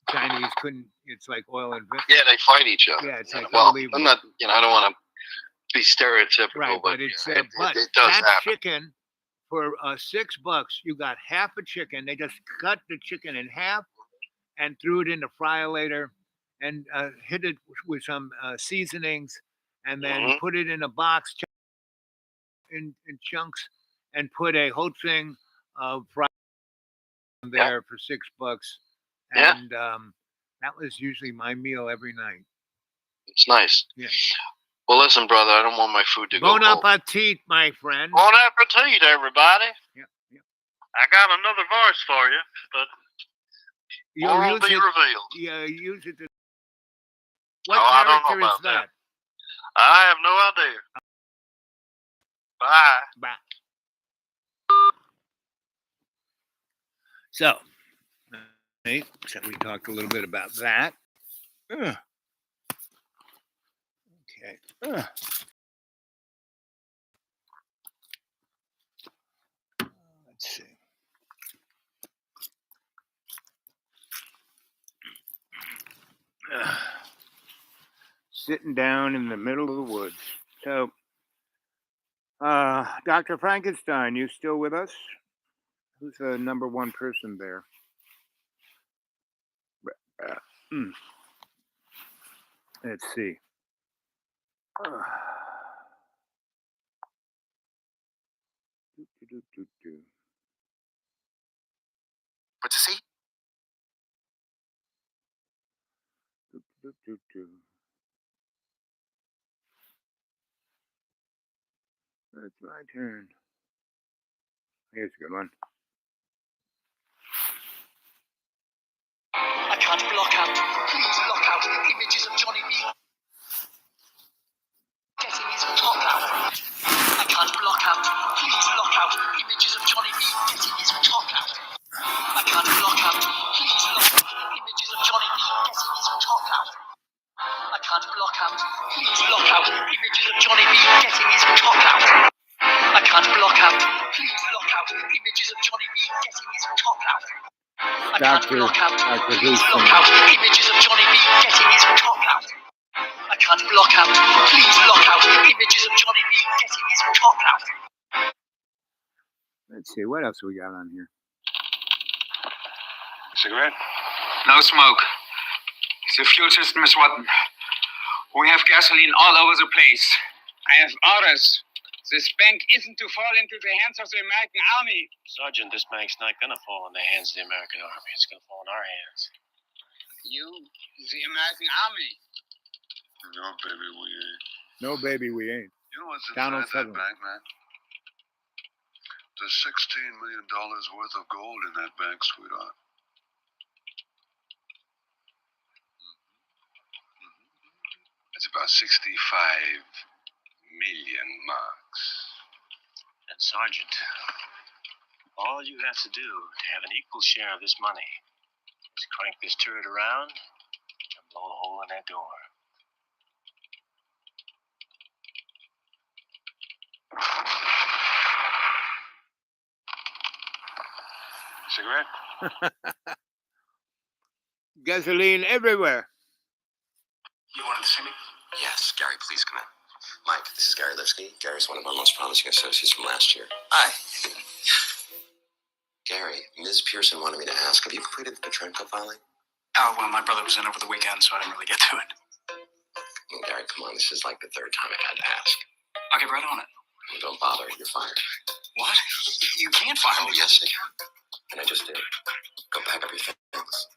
Chinese couldn't. It's like oil and vinegar. Yeah, they fight each other. Yeah, it's like well, unbelievable. I'm not. I don't want to be stereotypical, Right, but it's it but does that happen. chicken for $6, you got half a chicken. They just cut the chicken in half and threw it in the fryer later, and hit it with some seasonings, and then put it in a box in chunks, and put a whole thing of fry there for $6, and that was usually my meal every night. It's nice. Yeah. Well, listen, brother, I don't want my food to go cold. Bon appetit, my friend. Bon appetit, everybody. Yeah. I got another verse for you, but You'll will be revealed. Yeah, use it. What I don't know character about is that? I have no idea. Bye. Bye. So we talked a little bit about that. Okay. Let's see. Sitting down in the middle of the woods. So, Dr. Frankenstein, you still with us? Who's the number one person there? Let's see. What to see? It's my turn. Here's a good one. I can't block out. Please lock out images of Johnny B. Getting his top out. I can't block out. Please lock out images of Johnny B. Getting his top out. I can't block out. Please lock out images of Johnny B. Getting his top out. I can't block out. Please lock out images of Johnny B. Getting his top out. I can't block out. Please lock out images of Johnny B. Getting his top out. I can't block out. Please lock out images of Johnny B. getting his top out. I can't block out. Please lock out images of Johnny B. getting his top out. Let's see, what else we got on here? Cigarette? No smoke. The fuel system is rotten. We have gasoline all over the place. I have orders. This bank isn't to fall into the hands of the American Army. Sergeant, this bank's not gonna fall in the hands of the American Army. It's gonna fall in our hands. You, the American Army. No, baby, we ain't. No, baby, we ain't. You know what's Donald inside that Sutherland. bank, man? There's $16 million worth of gold in that bank, sweetheart. It's about 65 million marks. And Sergeant, all you have to do to have an equal share of this money is crank this turret around and blow a hole in that door. Cigarette? Gasoline everywhere. You wanted to see me? Yes, Gary, please come in. Mike, this is Gary Lipsky. Gary's one of our most promising associates from last year. Hi. Gary, Ms. Pearson wanted me to ask, have you completed the Petrenko filing? Oh, well, my brother was in over the weekend, so I didn't really get to it. Well, Gary, come on, this is like the third time I've had to ask. I'll get right on it. Well, don't bother, you're fired. What? You can't fire me. Oh, yes, sir. And I just did. Go pack up your things.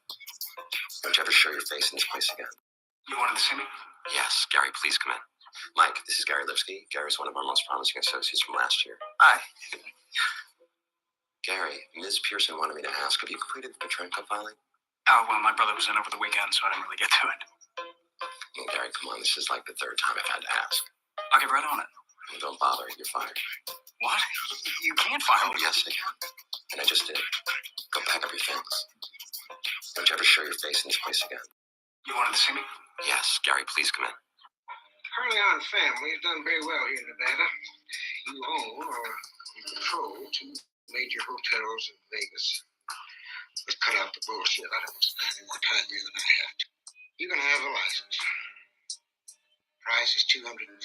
Go check show your face in this place again. You wanted to see me? Yes, Gary, please come in. Mike, this is Gary Lipsky. Gary's one of our most promising associates from last year. Hi. Gary, Ms. Pearson wanted me to ask, have you completed the Trenco filing? Oh, well, my brother was in over the weekend, so I didn't really get to it. Well, Gary, come on, this is like the third time I've had to ask. I'll get right on it. Well, don't bother, you're fired. What? You can't fire Oh, me. yes, I can. And I just did. Go pack up your things. Don't you ever show your face in this place again. You wanted to see me? Yes, Gary, please come in. Early on family has done very well here in Nevada. You own or you control 2 major hotels in Vegas. Let's cut out the bullshit. I don't want to spend any more time here than I have to. You're going to have a license. Price is $250,000.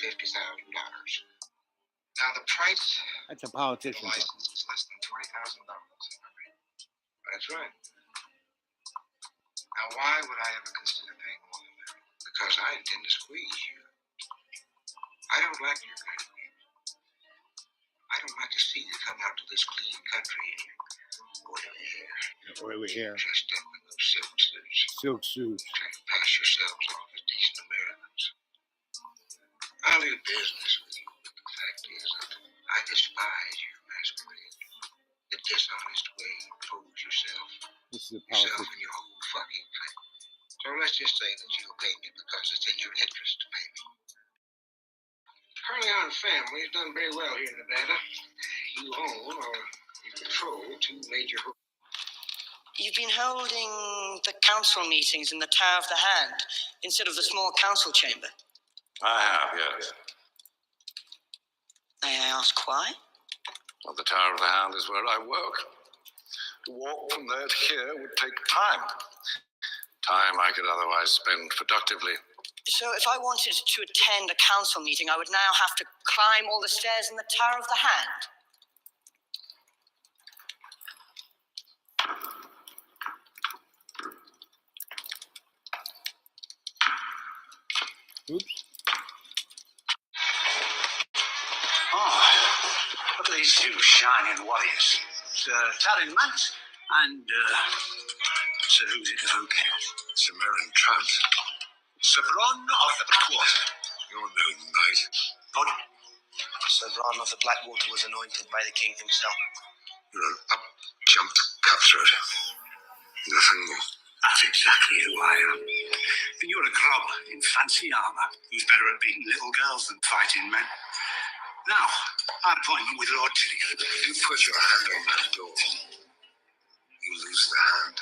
Now the price That's a of the politician. license is less than $20,000. That's right. Now why would I ever consider paying more than that? Because I intend to squeeze you. I don't like your kind of music. I don't like to see you come out to this clean country in your Oily hair. dressed up in those silk suits, Silk suits. trying to pass yourselves off as decent Americans. I'll do business with you, but the fact is that I despise your masquerade, the dishonest way you pose yourself, This is a yourself politician. and your whole fucking thing. So let's just say that you'll pay me because it's in your interest to pay me. Early on family has done very well here in Nevada. You own or you control 2 major hotels. You've been holding the council meetings in the Tower of the Hand instead of the small council chamber. I have, yes. May I ask why? Well, the Tower of the Hand is where I work. To walk from there to here would take time. Time I could otherwise spend productively. So if I wanted to attend a council meeting, I would now have to climb all the stairs in the Tower of the Hand. Oops. Oh, look at these 2 shining warriors. Tarin Mant and, Sir who's it, who cares? Sir Merrin Trant. Sir Bronn of the Blackwater. You're no knight. Good. Sir Bronn of the Blackwater was anointed by the king himself. You're an up-jumped cutthroat. Nothing more. That's exactly who I am. And you're a grub in fancy armour who's better at beating little girls than fighting men. Now, our appointment with Lord Tillingham. If you put your hand on that door, you lose the hand.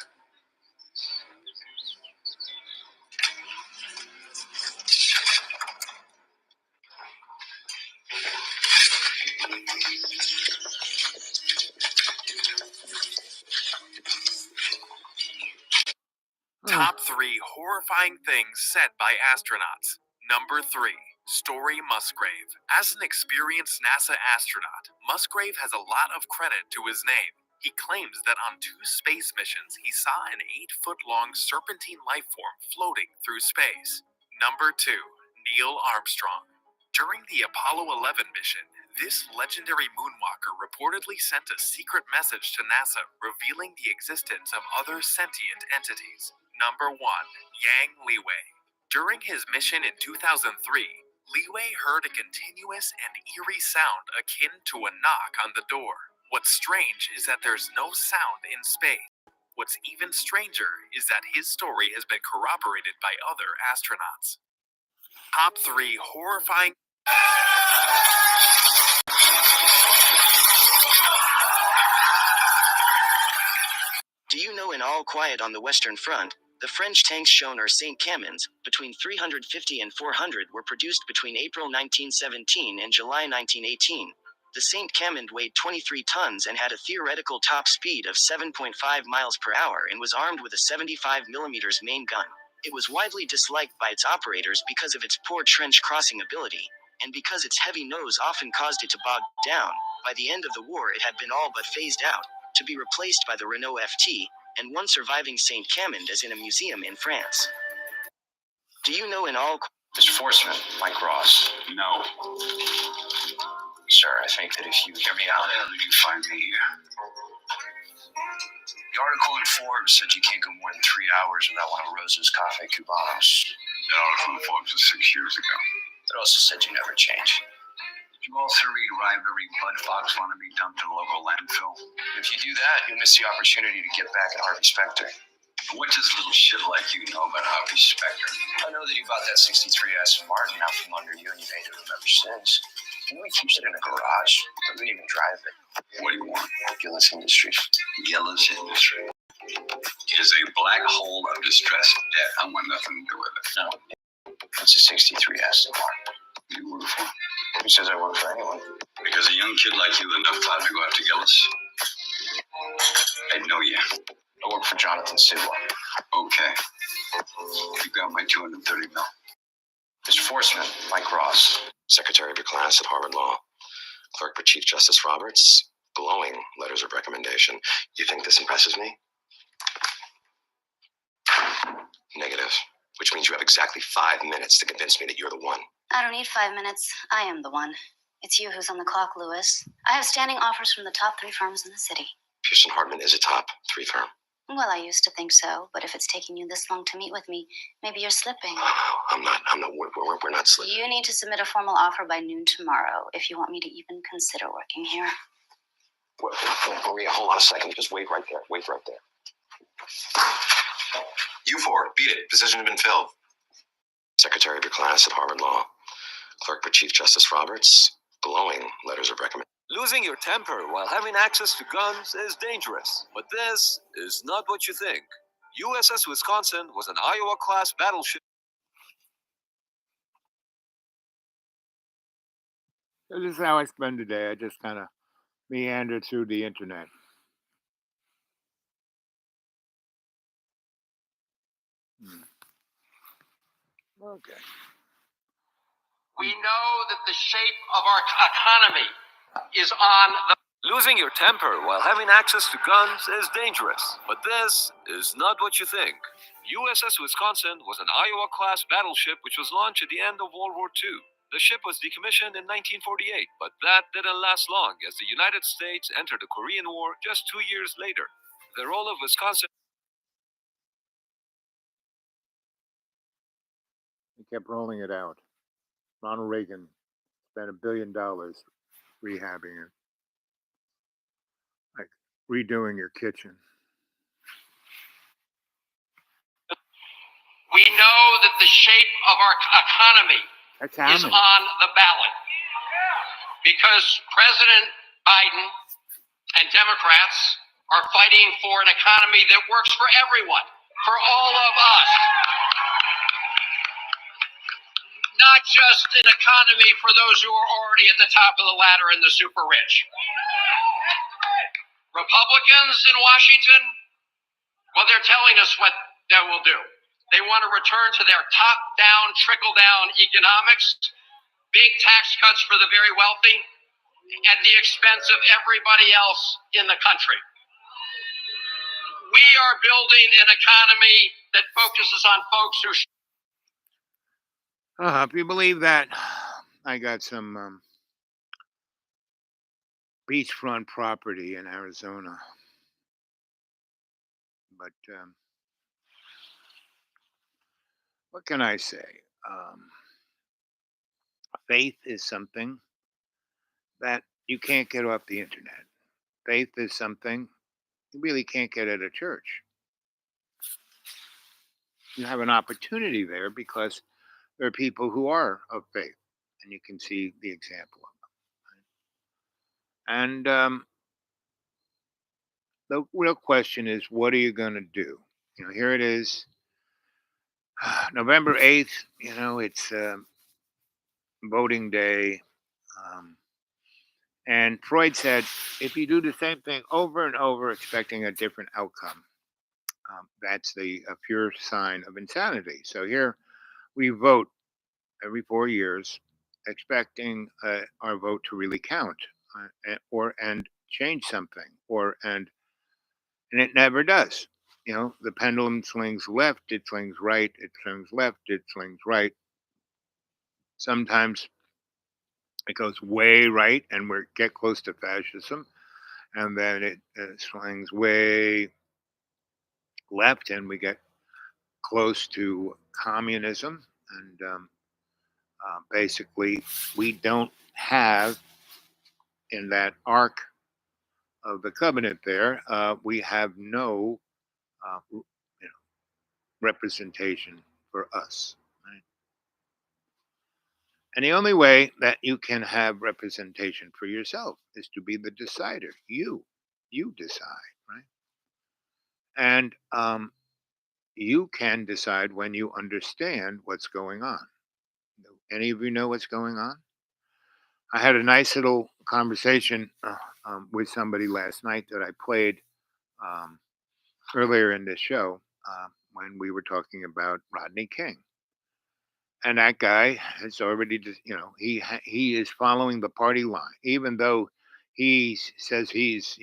Top 3 horrifying things said by astronauts. Number 3. Story Musgrave. As an experienced NASA astronaut, Musgrave has a lot of credit to his name. He claims that on 2 space missions, he saw an 8-foot-long serpentine life form floating through space. Number 2. Neil Armstrong. During the Apollo 11 mission, this legendary moonwalker reportedly sent a secret message to NASA revealing the existence of other sentient entities. Number 1. Yang Liwei. During his mission in 2003, Liwei heard a continuous and eerie sound akin to a knock on the door. What's strange is that there's no sound in space. What's even stranger is that his story has been corroborated by other astronauts. Top 3 horrifying... Do you know in All Quiet on the Western Front, the French tanks shown are St. Camions, between 350 and 400 were produced between April 1917 and July 1918. The St. Camion weighed 23 tons and had a theoretical top speed of 7.5 miles per hour and was armed with a 75mm main gun. It was widely disliked by its operators because of its poor trench crossing ability, and because its heavy nose often caused it to bog down. By the end of the war it had been all but phased out, to be replaced by the Renault FT, and one surviving St. Camion is in a museum in France. Do you know in all... Mr. Forstman, Mike Ross. No. Sir, I think that if you hear me out... How the hell did you find me here? The article in Forbes said you can't go more than 3 hours without one of Rose's cafe cubanos. That article in Forbes was 6 years ago. It also said you never change. Did you also read why every Bud Fox want to be dumped in a local landfill? If you do that, you'll miss the opportunity to get back at Harvey Specter. What does little shit like you know about Harvey Specter? I know that he bought that 63 Aston Martin out from under you and you've hated him ever since. You know he keeps it in a garage. Doesn't even drive it. What do you want? Gillis Industries. Gillis Industries is a black hole of distressed debt. I want nothing to do with it. No. It's a 63 Aston Martin. You work for? Who says I work for anyone? Because a young kid like you had enough time to go after Gillis. I know you. I work for Jonathan Sidwell. Okay. You got my 230 mil. Mr. Forsman, Mike Ross. Secretary of your class at Harvard Law. Clerk for Chief Justice Roberts. Glowing letters of recommendation. You think this impresses me? Negative. Which means you have exactly 5 minutes to convince me that you're the one. I don't need 5 minutes. I am the one. It's you who's on the clock, Lewis. I have standing offers from the top 3 firms in the city. Pearson Hartman is a top 3 firm. Well, I used to think so, but if it's taking you this long to meet with me, maybe you're slipping. Oh, I'm not, we're not slipping. You need to submit a formal offer by noon tomorrow if you want me to even consider working here. Wait, Maria, hold on a second. Just wait right there. Wait right there. You four, beat it. Position has been filled. Secretary of your class at Harvard Law. Clerk for Chief Justice Roberts. Glowing letters of recommendation. Losing your temper while having access to guns is dangerous, but this is not what you think. USS Wisconsin was an Iowa-class battleship. This is how I spend the day. I just kind of meander through the internet. Okay. We know that the shape of our economy is on the... Losing your temper while having access to guns is dangerous, but this is not what you think. USS Wisconsin was an Iowa-class battleship which was launched at the end of World War II. The ship was decommissioned in 1948, but that didn't last long as the United States entered the Korean War just 2 years later. The role of Wisconsin... They kept rolling it out. Ronald Reagan spent $1 billion rehabbing it. Like redoing your kitchen. We know that the shape of our economy is on the ballot because President Biden and Democrats are fighting for an economy that works for everyone, for all of us. Not just an economy for those who are already at the top of the ladder and the super rich. Republicans in Washington, well, they're telling us what they will do. They want to return to their top-down, trickle-down economics, big tax cuts for the very wealthy, at the expense of everybody else in the country. We are building an economy that focuses on folks who... If you believe that, I got some beachfront property in Arizona. But what can I say? Faith is something that you can't get off the internet. Faith is something you really can't get at a church. You have an opportunity there because there are people who are of faith, and you can see the example of them. And the real question is, what are you going to do? You know, here it is, November 8th. You know, it's voting day. And Freud said, if you do the same thing over and over, expecting a different outcome, that's a pure sign of insanity. So here we vote every 4 years, expecting our vote to really count and change something, and it never does. You know, the pendulum swings left, it swings right, it swings left, it swings right. Sometimes it goes way right, and we get close to fascism, and then it swings way left and we get close to communism, and basically we don't have in that arc of the covenant there, we have no representation for us. Right? And the only way that you can have representation for yourself is to be the decider. You decide, right? And you can decide when you understand what's going on. Any of you know what's going on? I had a nice little conversation with somebody last night that I played um, earlier in this show when we were talking about Rodney King. And that guy has already, he is following the party line, even though he says he's,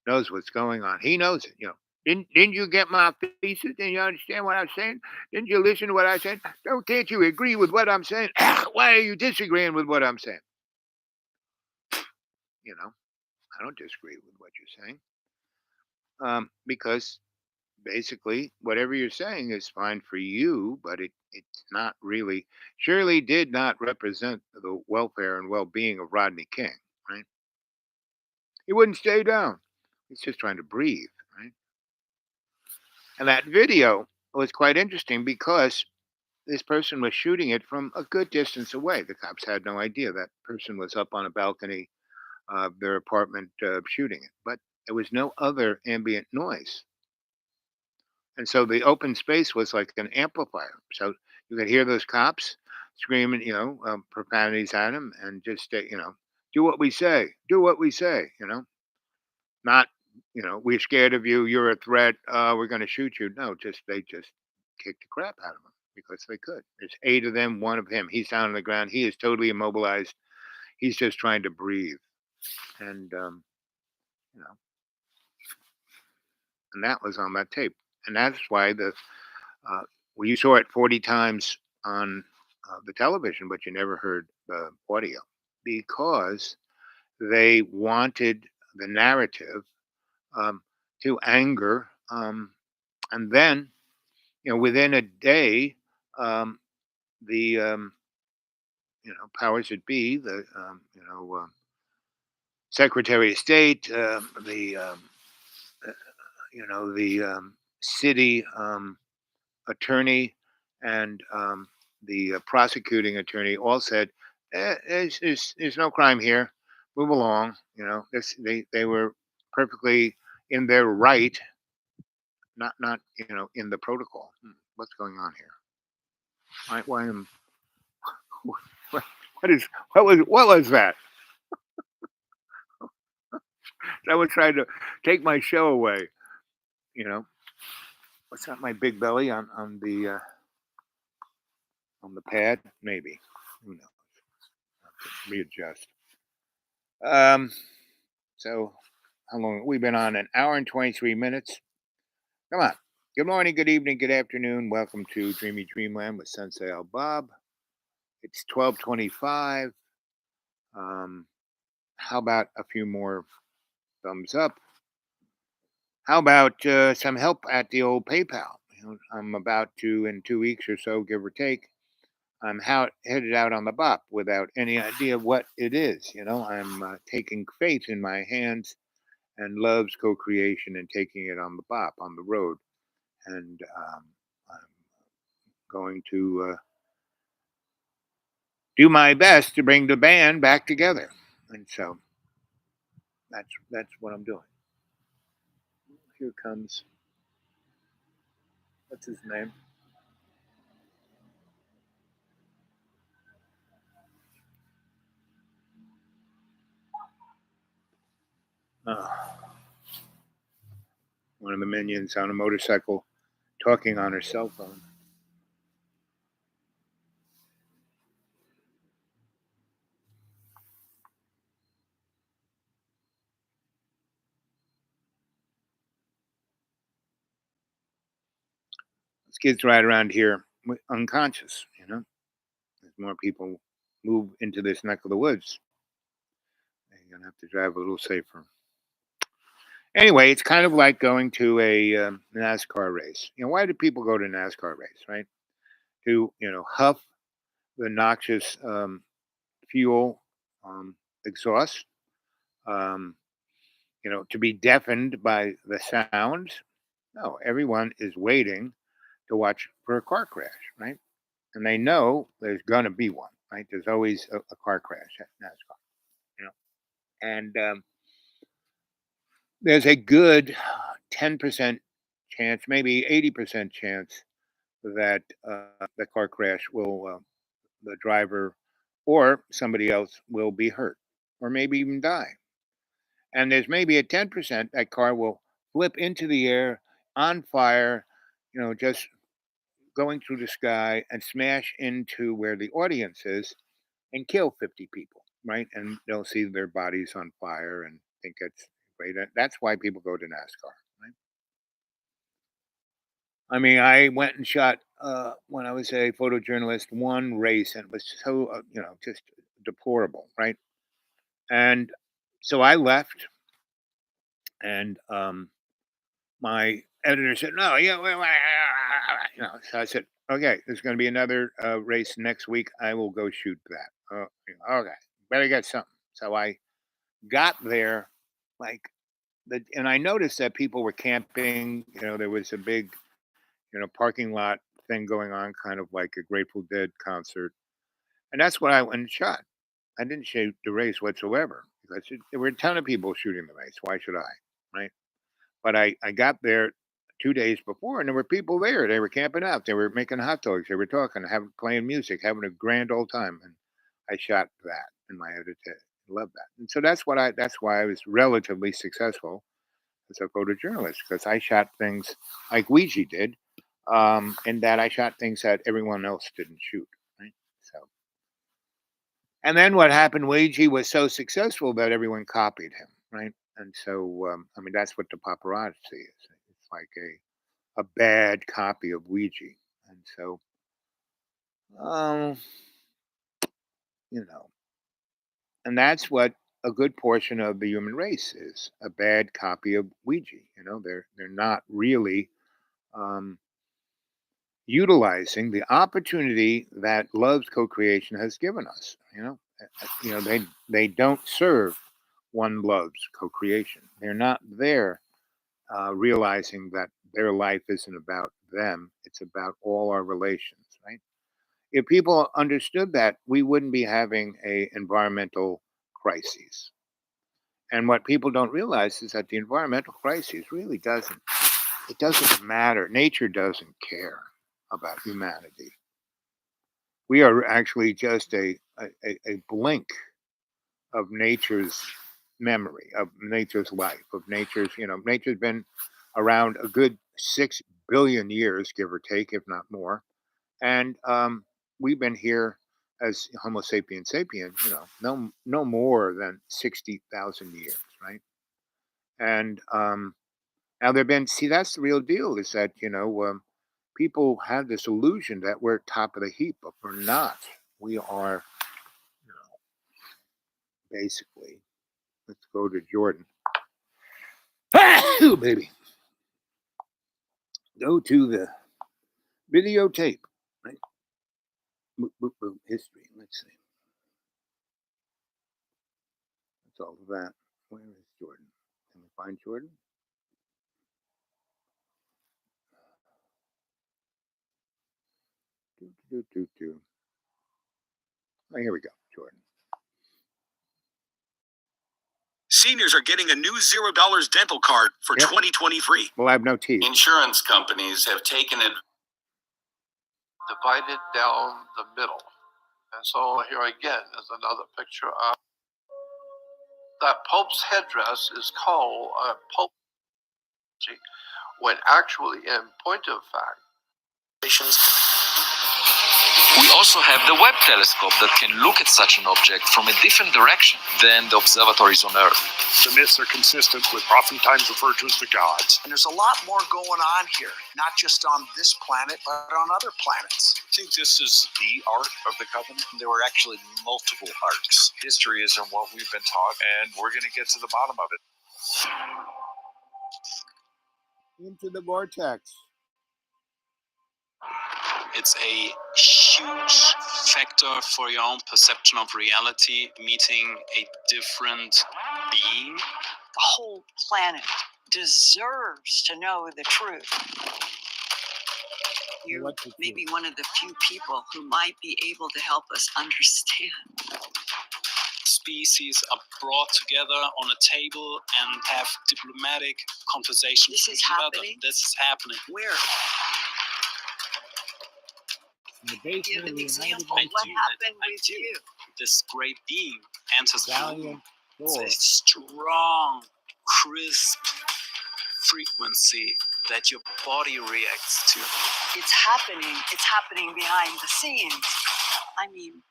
knows what's going on. He knows it. Didn't you get my thesis? Didn't you understand what I'm saying? Didn't you listen to what I said? Can't you agree with what I'm saying? Why are you disagreeing with what I'm saying? I don't disagree with what you're saying, because basically whatever you're saying is fine for you, but it's not really. Shirley did not represent the welfare and well-being of Rodney King, right? He wouldn't stay down. He's just trying to breathe, right? And that video was quite interesting because this person was shooting it from a good distance away. The cops had no idea that person was up on a balcony of their apartment shooting it, but there was no other ambient noise. And so the open space was like an amplifier. So you could hear those cops screaming, profanities at him and just, do what we say, do what we say, not, we're scared of you, you're a threat, we're going to shoot you. No, they just kicked the crap out of him because they could. There's 8 of them, 1 of him. He's down on the ground. He is totally immobilized. He's just trying to breathe. And, and that was on that tape. And that's why you saw it 40 times on the television, but you never heard the audio because they wanted the narrative to anger. And then, within a day, the, powers that be, the, Secretary of State, the city attorney and the prosecuting attorney all said, there's no crime here. Move along. They were perfectly in their right, not in the protocol. What's going on here? Why am what was that? Someone tried to take my show away. What's that? My big belly on the pad? Maybe. Who knows? Readjust. So how long we've been on? An hour and 23 minutes. Come on. Good morning, good evening, good afternoon. Welcome to Dreamy Dreamland with Sensei Al Bob. It's 12:25. How about a few more thumbs up? How about some help at the old PayPal? I'm about to, in 2 weeks or so, give or take, I'm headed out on the bop without any idea what it is. I'm taking faith in my hands and love's co-creation and taking it on the bop, on the road. And I'm going to do my best to bring the band back together. And so that's what I'm doing. Here comes, what's his name? One of the minions on a motorcycle talking on her cell phone. These kids ride around here unconscious, As more people move into this neck of the woods, they're going to have to drive a little safer. Anyway, it's kind of like going to a NASCAR race. Why do people go to a NASCAR race, right? To huff the noxious fuel exhaust. Um, to be deafened by the sounds. No, everyone is waiting to watch for a car crash, right? And they know there's gonna be one, right? There's always a car crash at NASCAR, you know. And there's a good 10% chance, maybe 80% chance that the car crash will, the driver or somebody else will be hurt or maybe even die. And there's maybe a 10% that car will flip into the air on fire, just going through the sky and smash into where the audience is and kill 50 people, right? And they'll see their bodies on fire and think it's great. That's why people go to NASCAR, right? I mean, I went and shot when I was a photojournalist one race, and it was so just deplorable, right? And so I left, and my editor said, "No, yeah, So I said, "Okay, there's going to be another race next week. I will go shoot that." Okay, better get something. So I got there, like and I noticed that people were camping. There was a big, parking lot thing going on, kind of like a Grateful Dead concert, and that's what I went and shot. I didn't shoot the race whatsoever because there were a ton of people shooting the race. Why should I, right? But I got there 2 days before, and there were people there. They were camping out. They were making hot dogs. They were talking, playing music, having a grand old time. And I shot that, and my editor loved that. And so that's why I was relatively successful as a photojournalist because I shot things like Ouija did, and that I shot things that everyone else didn't shoot. Right. So, and then what happened? Ouija was so successful that everyone copied him. Right. And so, I mean, that's what the paparazzi is. It's like a bad copy of Ouija. And so, um, you know, and that's what a good portion of the human race is, a bad copy of Ouija. They're not really um, utilizing the opportunity that love's co-creation has given us. They don't serve one love's co-creation. They're not there realizing that their life isn't about them; it's about all our relations. Right? If people understood that, we wouldn't be having a environmental crises. And what people don't realize is that the environmental crisis really doesn't matter. Nature doesn't care about humanity. We are actually just a blink of nature's memory, of nature's life, of nature's been around a good 6 billion years, give or take, if not more. And we've been here as Homo sapiens sapien, no more than 60,000 years, right? And now that's the real deal is that, people have this illusion that we're top of the heap, but we're not. We are basically, let's go to Jordan. Ooh, baby. Go to the videotape, right? Boop, boop, boop, history. Let's see. That's all of that. Where is Jordan? Can we find Jordan? Oh, here we go, Jordan. Seniors are getting a new $0 dental card for 2020 free. Well, I have no teeth. Insurance companies have taken it divided down the middle. And so here again is another picture of that Pope's headdress is called a Pope, when actually, in point of fact, We also have the Webb telescope that can look at such an object from a different direction than the observatories on Earth. The myths are consistent with oftentimes referred to as the gods. And there's a lot more going on here, not just on this planet, but on other planets. I think this is the arc of the covenant. There were actually multiple arcs. History isn't what we've been taught, and we're going to get to the bottom of it. into the vortex. It's a huge factor for your own perception of reality, meeting a different being. The whole planet deserves to know the truth. You may be one of the few people who might be able to help us understand. Species are brought together on a table and have diplomatic conversations This with is each other. happening? This is happening. Where? In the basement Give of an the example. United What Nations, happened with you? This great being enters the room. Valiant It's Thor. a strong, crisp frequency that your body reacts to. It's happening. It's happening behind the scenes. I mean,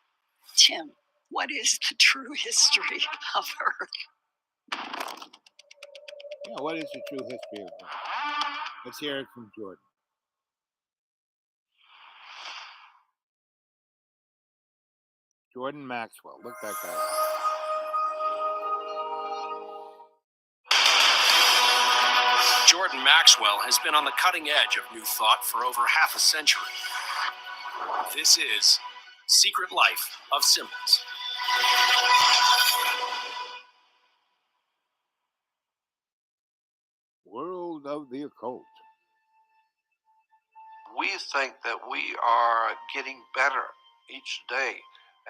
Tim, what is the true history of Earth? Yeah, what is the true history of that? Let's hear it from Jordan. Jordan Maxwell. Look that guy up. Jordan Maxwell has been on the cutting edge of new thought for over half a century. This is Secret Life of Symbols. World of the Occult. We think that we are getting better each day,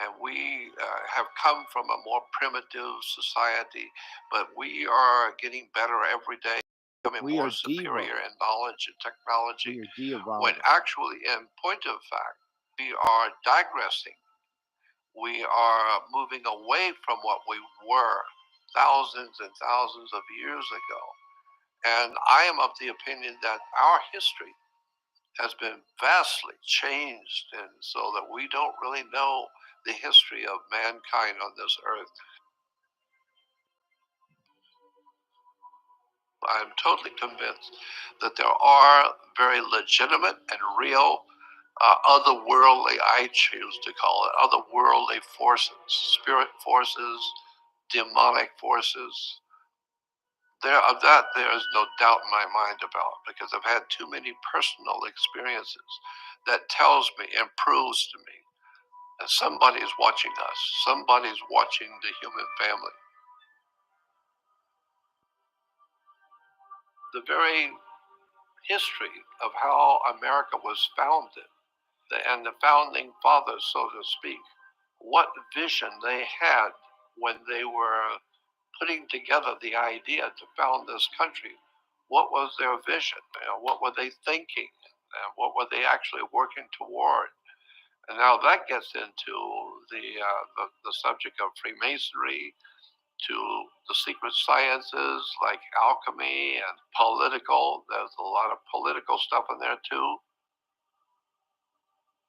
and we have come from a more primitive society, but we are getting better every day, becoming more superior in knowledge and technology, when actually, in point of fact, we are digressing. We are moving away from what we were thousands and thousands of years ago. And I am of the opinion that our history has been vastly changed, and so that we don't really know the history of mankind on this earth. I'm totally convinced that there are very legitimate and real otherworldly, I choose to call it, otherworldly forces, spirit forces, demonic forces. Of that, there is no doubt in my mind about, because I've had too many personal experiences that tells me and proves to me that somebody's watching us. Somebody's watching the human family. The very history of how America was founded, and the founding fathers, so to speak, what vision they had when they were putting together the idea to found this country. What was their vision? What were they thinking? And what were they actually working toward? And now that gets into the subject of Freemasonry, to the secret sciences like alchemy and political. There's a lot of political stuff in there too.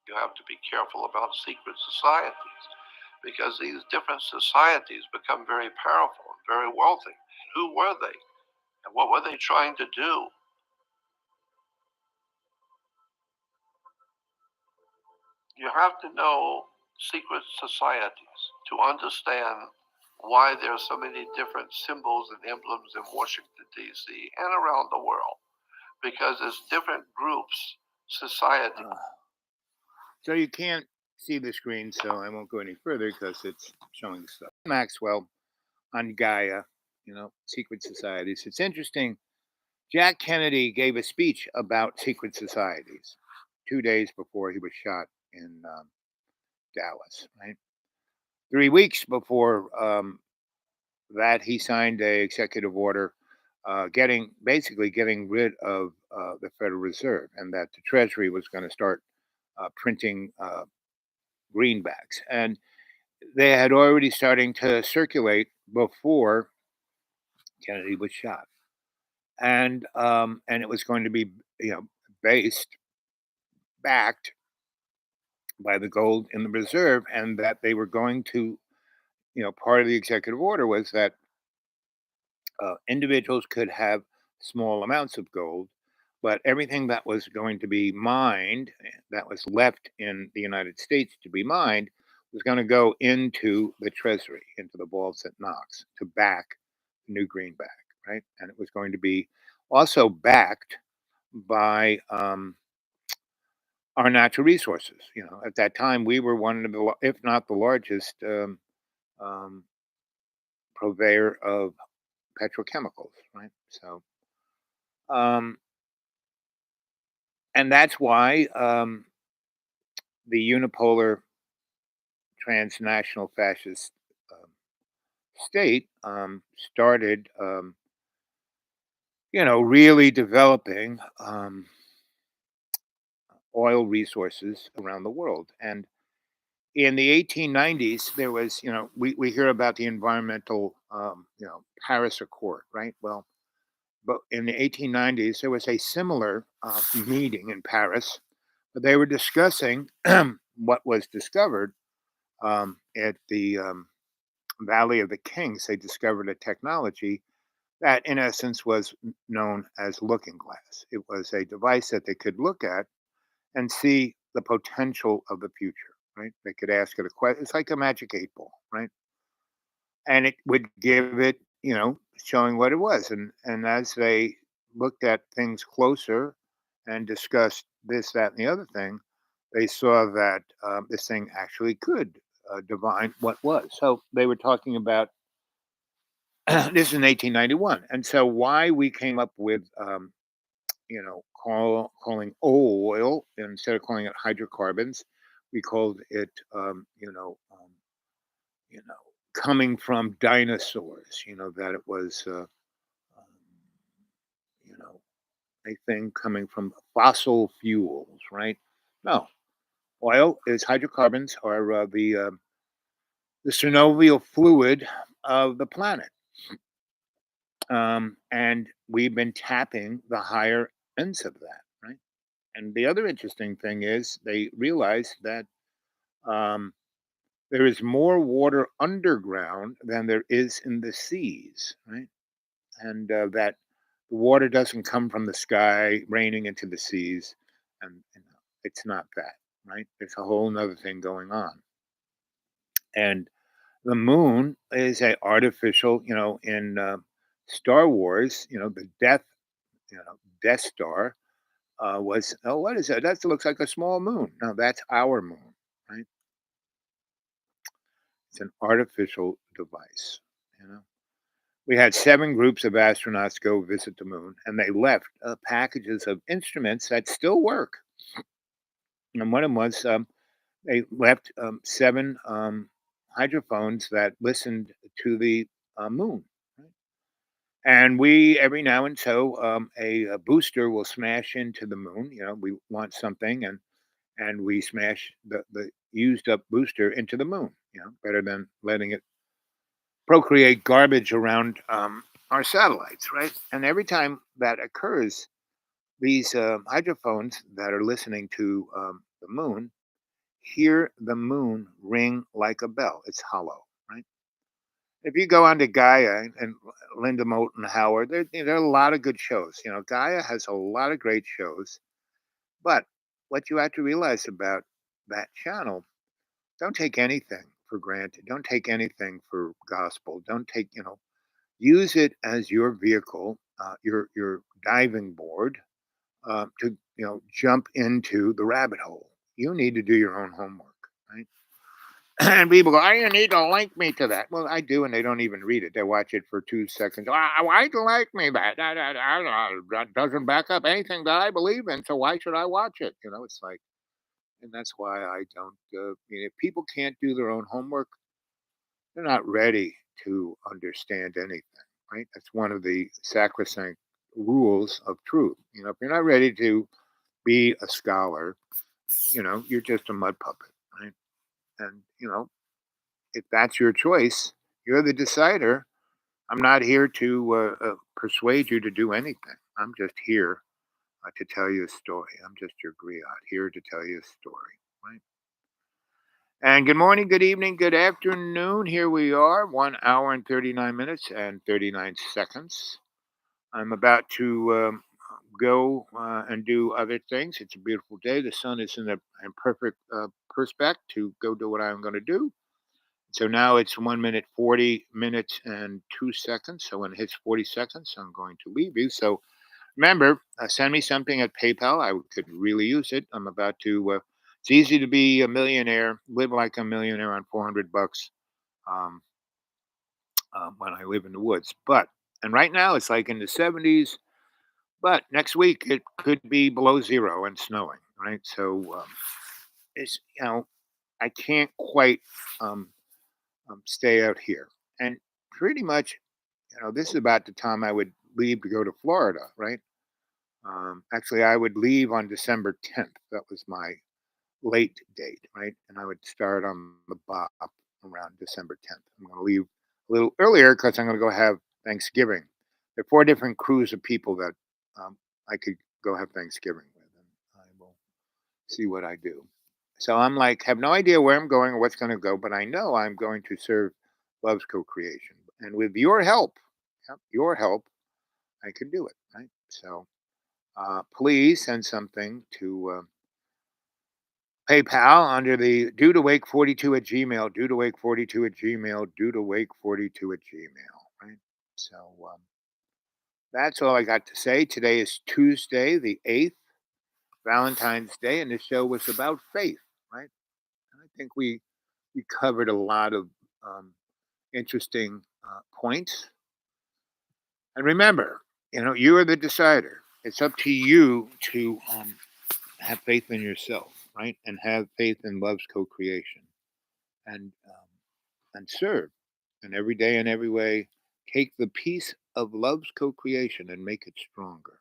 You have to be careful about secret societies, because these different societies become very powerful and very wealthy. Who were they? And what were they trying to do? You have to know secret societies to understand why there are so many different symbols and emblems in Washington, D.C. and around the world, because it's different groups, society. So you can't see the screen, so I won't go any further because it's showing the stuff. Maxwell on Gaia, secret societies. It's interesting. Jack Kennedy gave a speech about secret societies 2 days before he was shot in Dallas, right? 3 weeks before that, he signed a executive order getting rid of the Federal Reserve, and that the Treasury was going to start printing greenbacks. And they had already starting to circulate before Kennedy was shot. And it was going to be, backed by the gold in the reserve, and that they were going to, part of the executive order was that individuals could have small amounts of gold, but everything that was going to be mined, that was left in the United States to be mined, was going to go into the Treasury, into the vaults at Knox, to back new greenback, right? And it was going to be also backed by our natural resources. At that time, we were one of the, if not the largest, um, purveyor of petrochemicals, right? So, um, and that's why the unipolar transnational fascist state started, really developing oil resources around the world. And in the 1890s, there was, we hear about the environmental, Paris Accord, right? Well, but in the 1890s, there was a similar meeting in Paris. But they were discussing what was discovered at the Valley of the Kings. They discovered a technology that, in essence, was known as looking glass. It was a device that they could look at and see the potential of the future, right? They could ask it a question. It's like a magic 8 ball, right? And it would give it, showing what it was. And as they looked at things closer and discussed this, that, and the other thing, they saw that this thing actually could divine what was. So they were talking about this in 1891. And so why we came up with, calling oil instead of calling it hydrocarbons, we called it, you know, coming from dinosaurs, that it was, you know, a thing coming from fossil fuels, right? No, oil is hydrocarbons are the synovial fluid of the planet. And we've been tapping the higher ends of that, right? And the other interesting thing is they realized that um, there is more water underground than there is in the seas, right? And that the water doesn't come from the sky raining into the seas, and it's not that, right? There's a whole other thing going on. And the moon is a artificial, in Star Wars, the Death Star was, oh, what is that? That looks like a small moon. No, that's our moon, right? It's an artificial device, you know. We had 7 groups of astronauts go visit the moon, and they left packages of instruments that still work. And one of them was they left 7 hydrophones that listened to the moon. Right? And we, every now and so, a booster will smash into the moon. We want something, and we smash the used up booster into the moon. Better than letting it procreate garbage around our satellites, right? And every time that occurs, these hydrophones that are listening to the moon hear the moon ring like a bell. It's hollow, right? If you go on to Gaia and Linda Moulton Howard, there are a lot of good shows. Gaia has a lot of great shows, but what you have to realize about that channel, don't take anything for granted. Don't take anything for gospel. Don't take, use it as your vehicle, your diving board to jump into the rabbit hole. You need to do your own homework, right? And people go, "I need to link me to that." Well, I do, and they don't even read it. They watch it for 2 seconds. Why do you like me that? That doesn't back up anything that I believe in. So why should I watch it? It's like, and that's why I don't. If people can't do their own homework, they're not ready to understand anything, right? That's one of the sacrosanct rules of truth. If you're not ready to be a scholar, you're just a mud puppet, right? And, if that's your choice, you're the decider. I'm not here to persuade you to do anything. I'm just here to tell you a story. I'm just your griot here to tell you a story, right? And good morning, good evening, good afternoon. Here we are, 1 hour and 39 minutes and 39 seconds. I'm about to go and do other things. It's a beautiful day. The sun is in perfect perspective to go do what I'm going to do. So now it's 1 minute, 40 minutes and 2 seconds. So when it hits 40 seconds, I'm going to leave you. So Remember, send me something at PayPal. I could really use it. I'm about to. It's easy to be a millionaire, live like a millionaire on $400 um, when I live in the woods. And right now it's like in the 70s. But next week it could be below zero and snowing. Right, so it's I can't quite stay out here, and pretty much this is about the time I would leave to go to Florida. Right. Actually, I would leave on December 10th. That was my late date, right? And I would start on the bop around December 10th. I'm going to leave a little earlier because I'm going to go have Thanksgiving. There are 4 different crews of people that I could go have Thanksgiving with, and I will see what I do. So I'm like, have no idea where I'm going or what's going to go, but I know I'm going to serve Love's Co-Creation. And with your help, I can do it, right? So please send something to PayPal under the dudewake42 at Gmail, dudewake42 at Gmail, dudewake42 at Gmail, right? So that's all I got to say. Today is Tuesday, the 8th, Valentine's Day, and the show was about faith, right? And I think we covered a lot of interesting points. And remember, you are the decider. It's up to you to have faith in yourself, right? And have faith in Love's Co-Creation, and serve. And every day in every way, take the piece of Love's Co-Creation and make it stronger.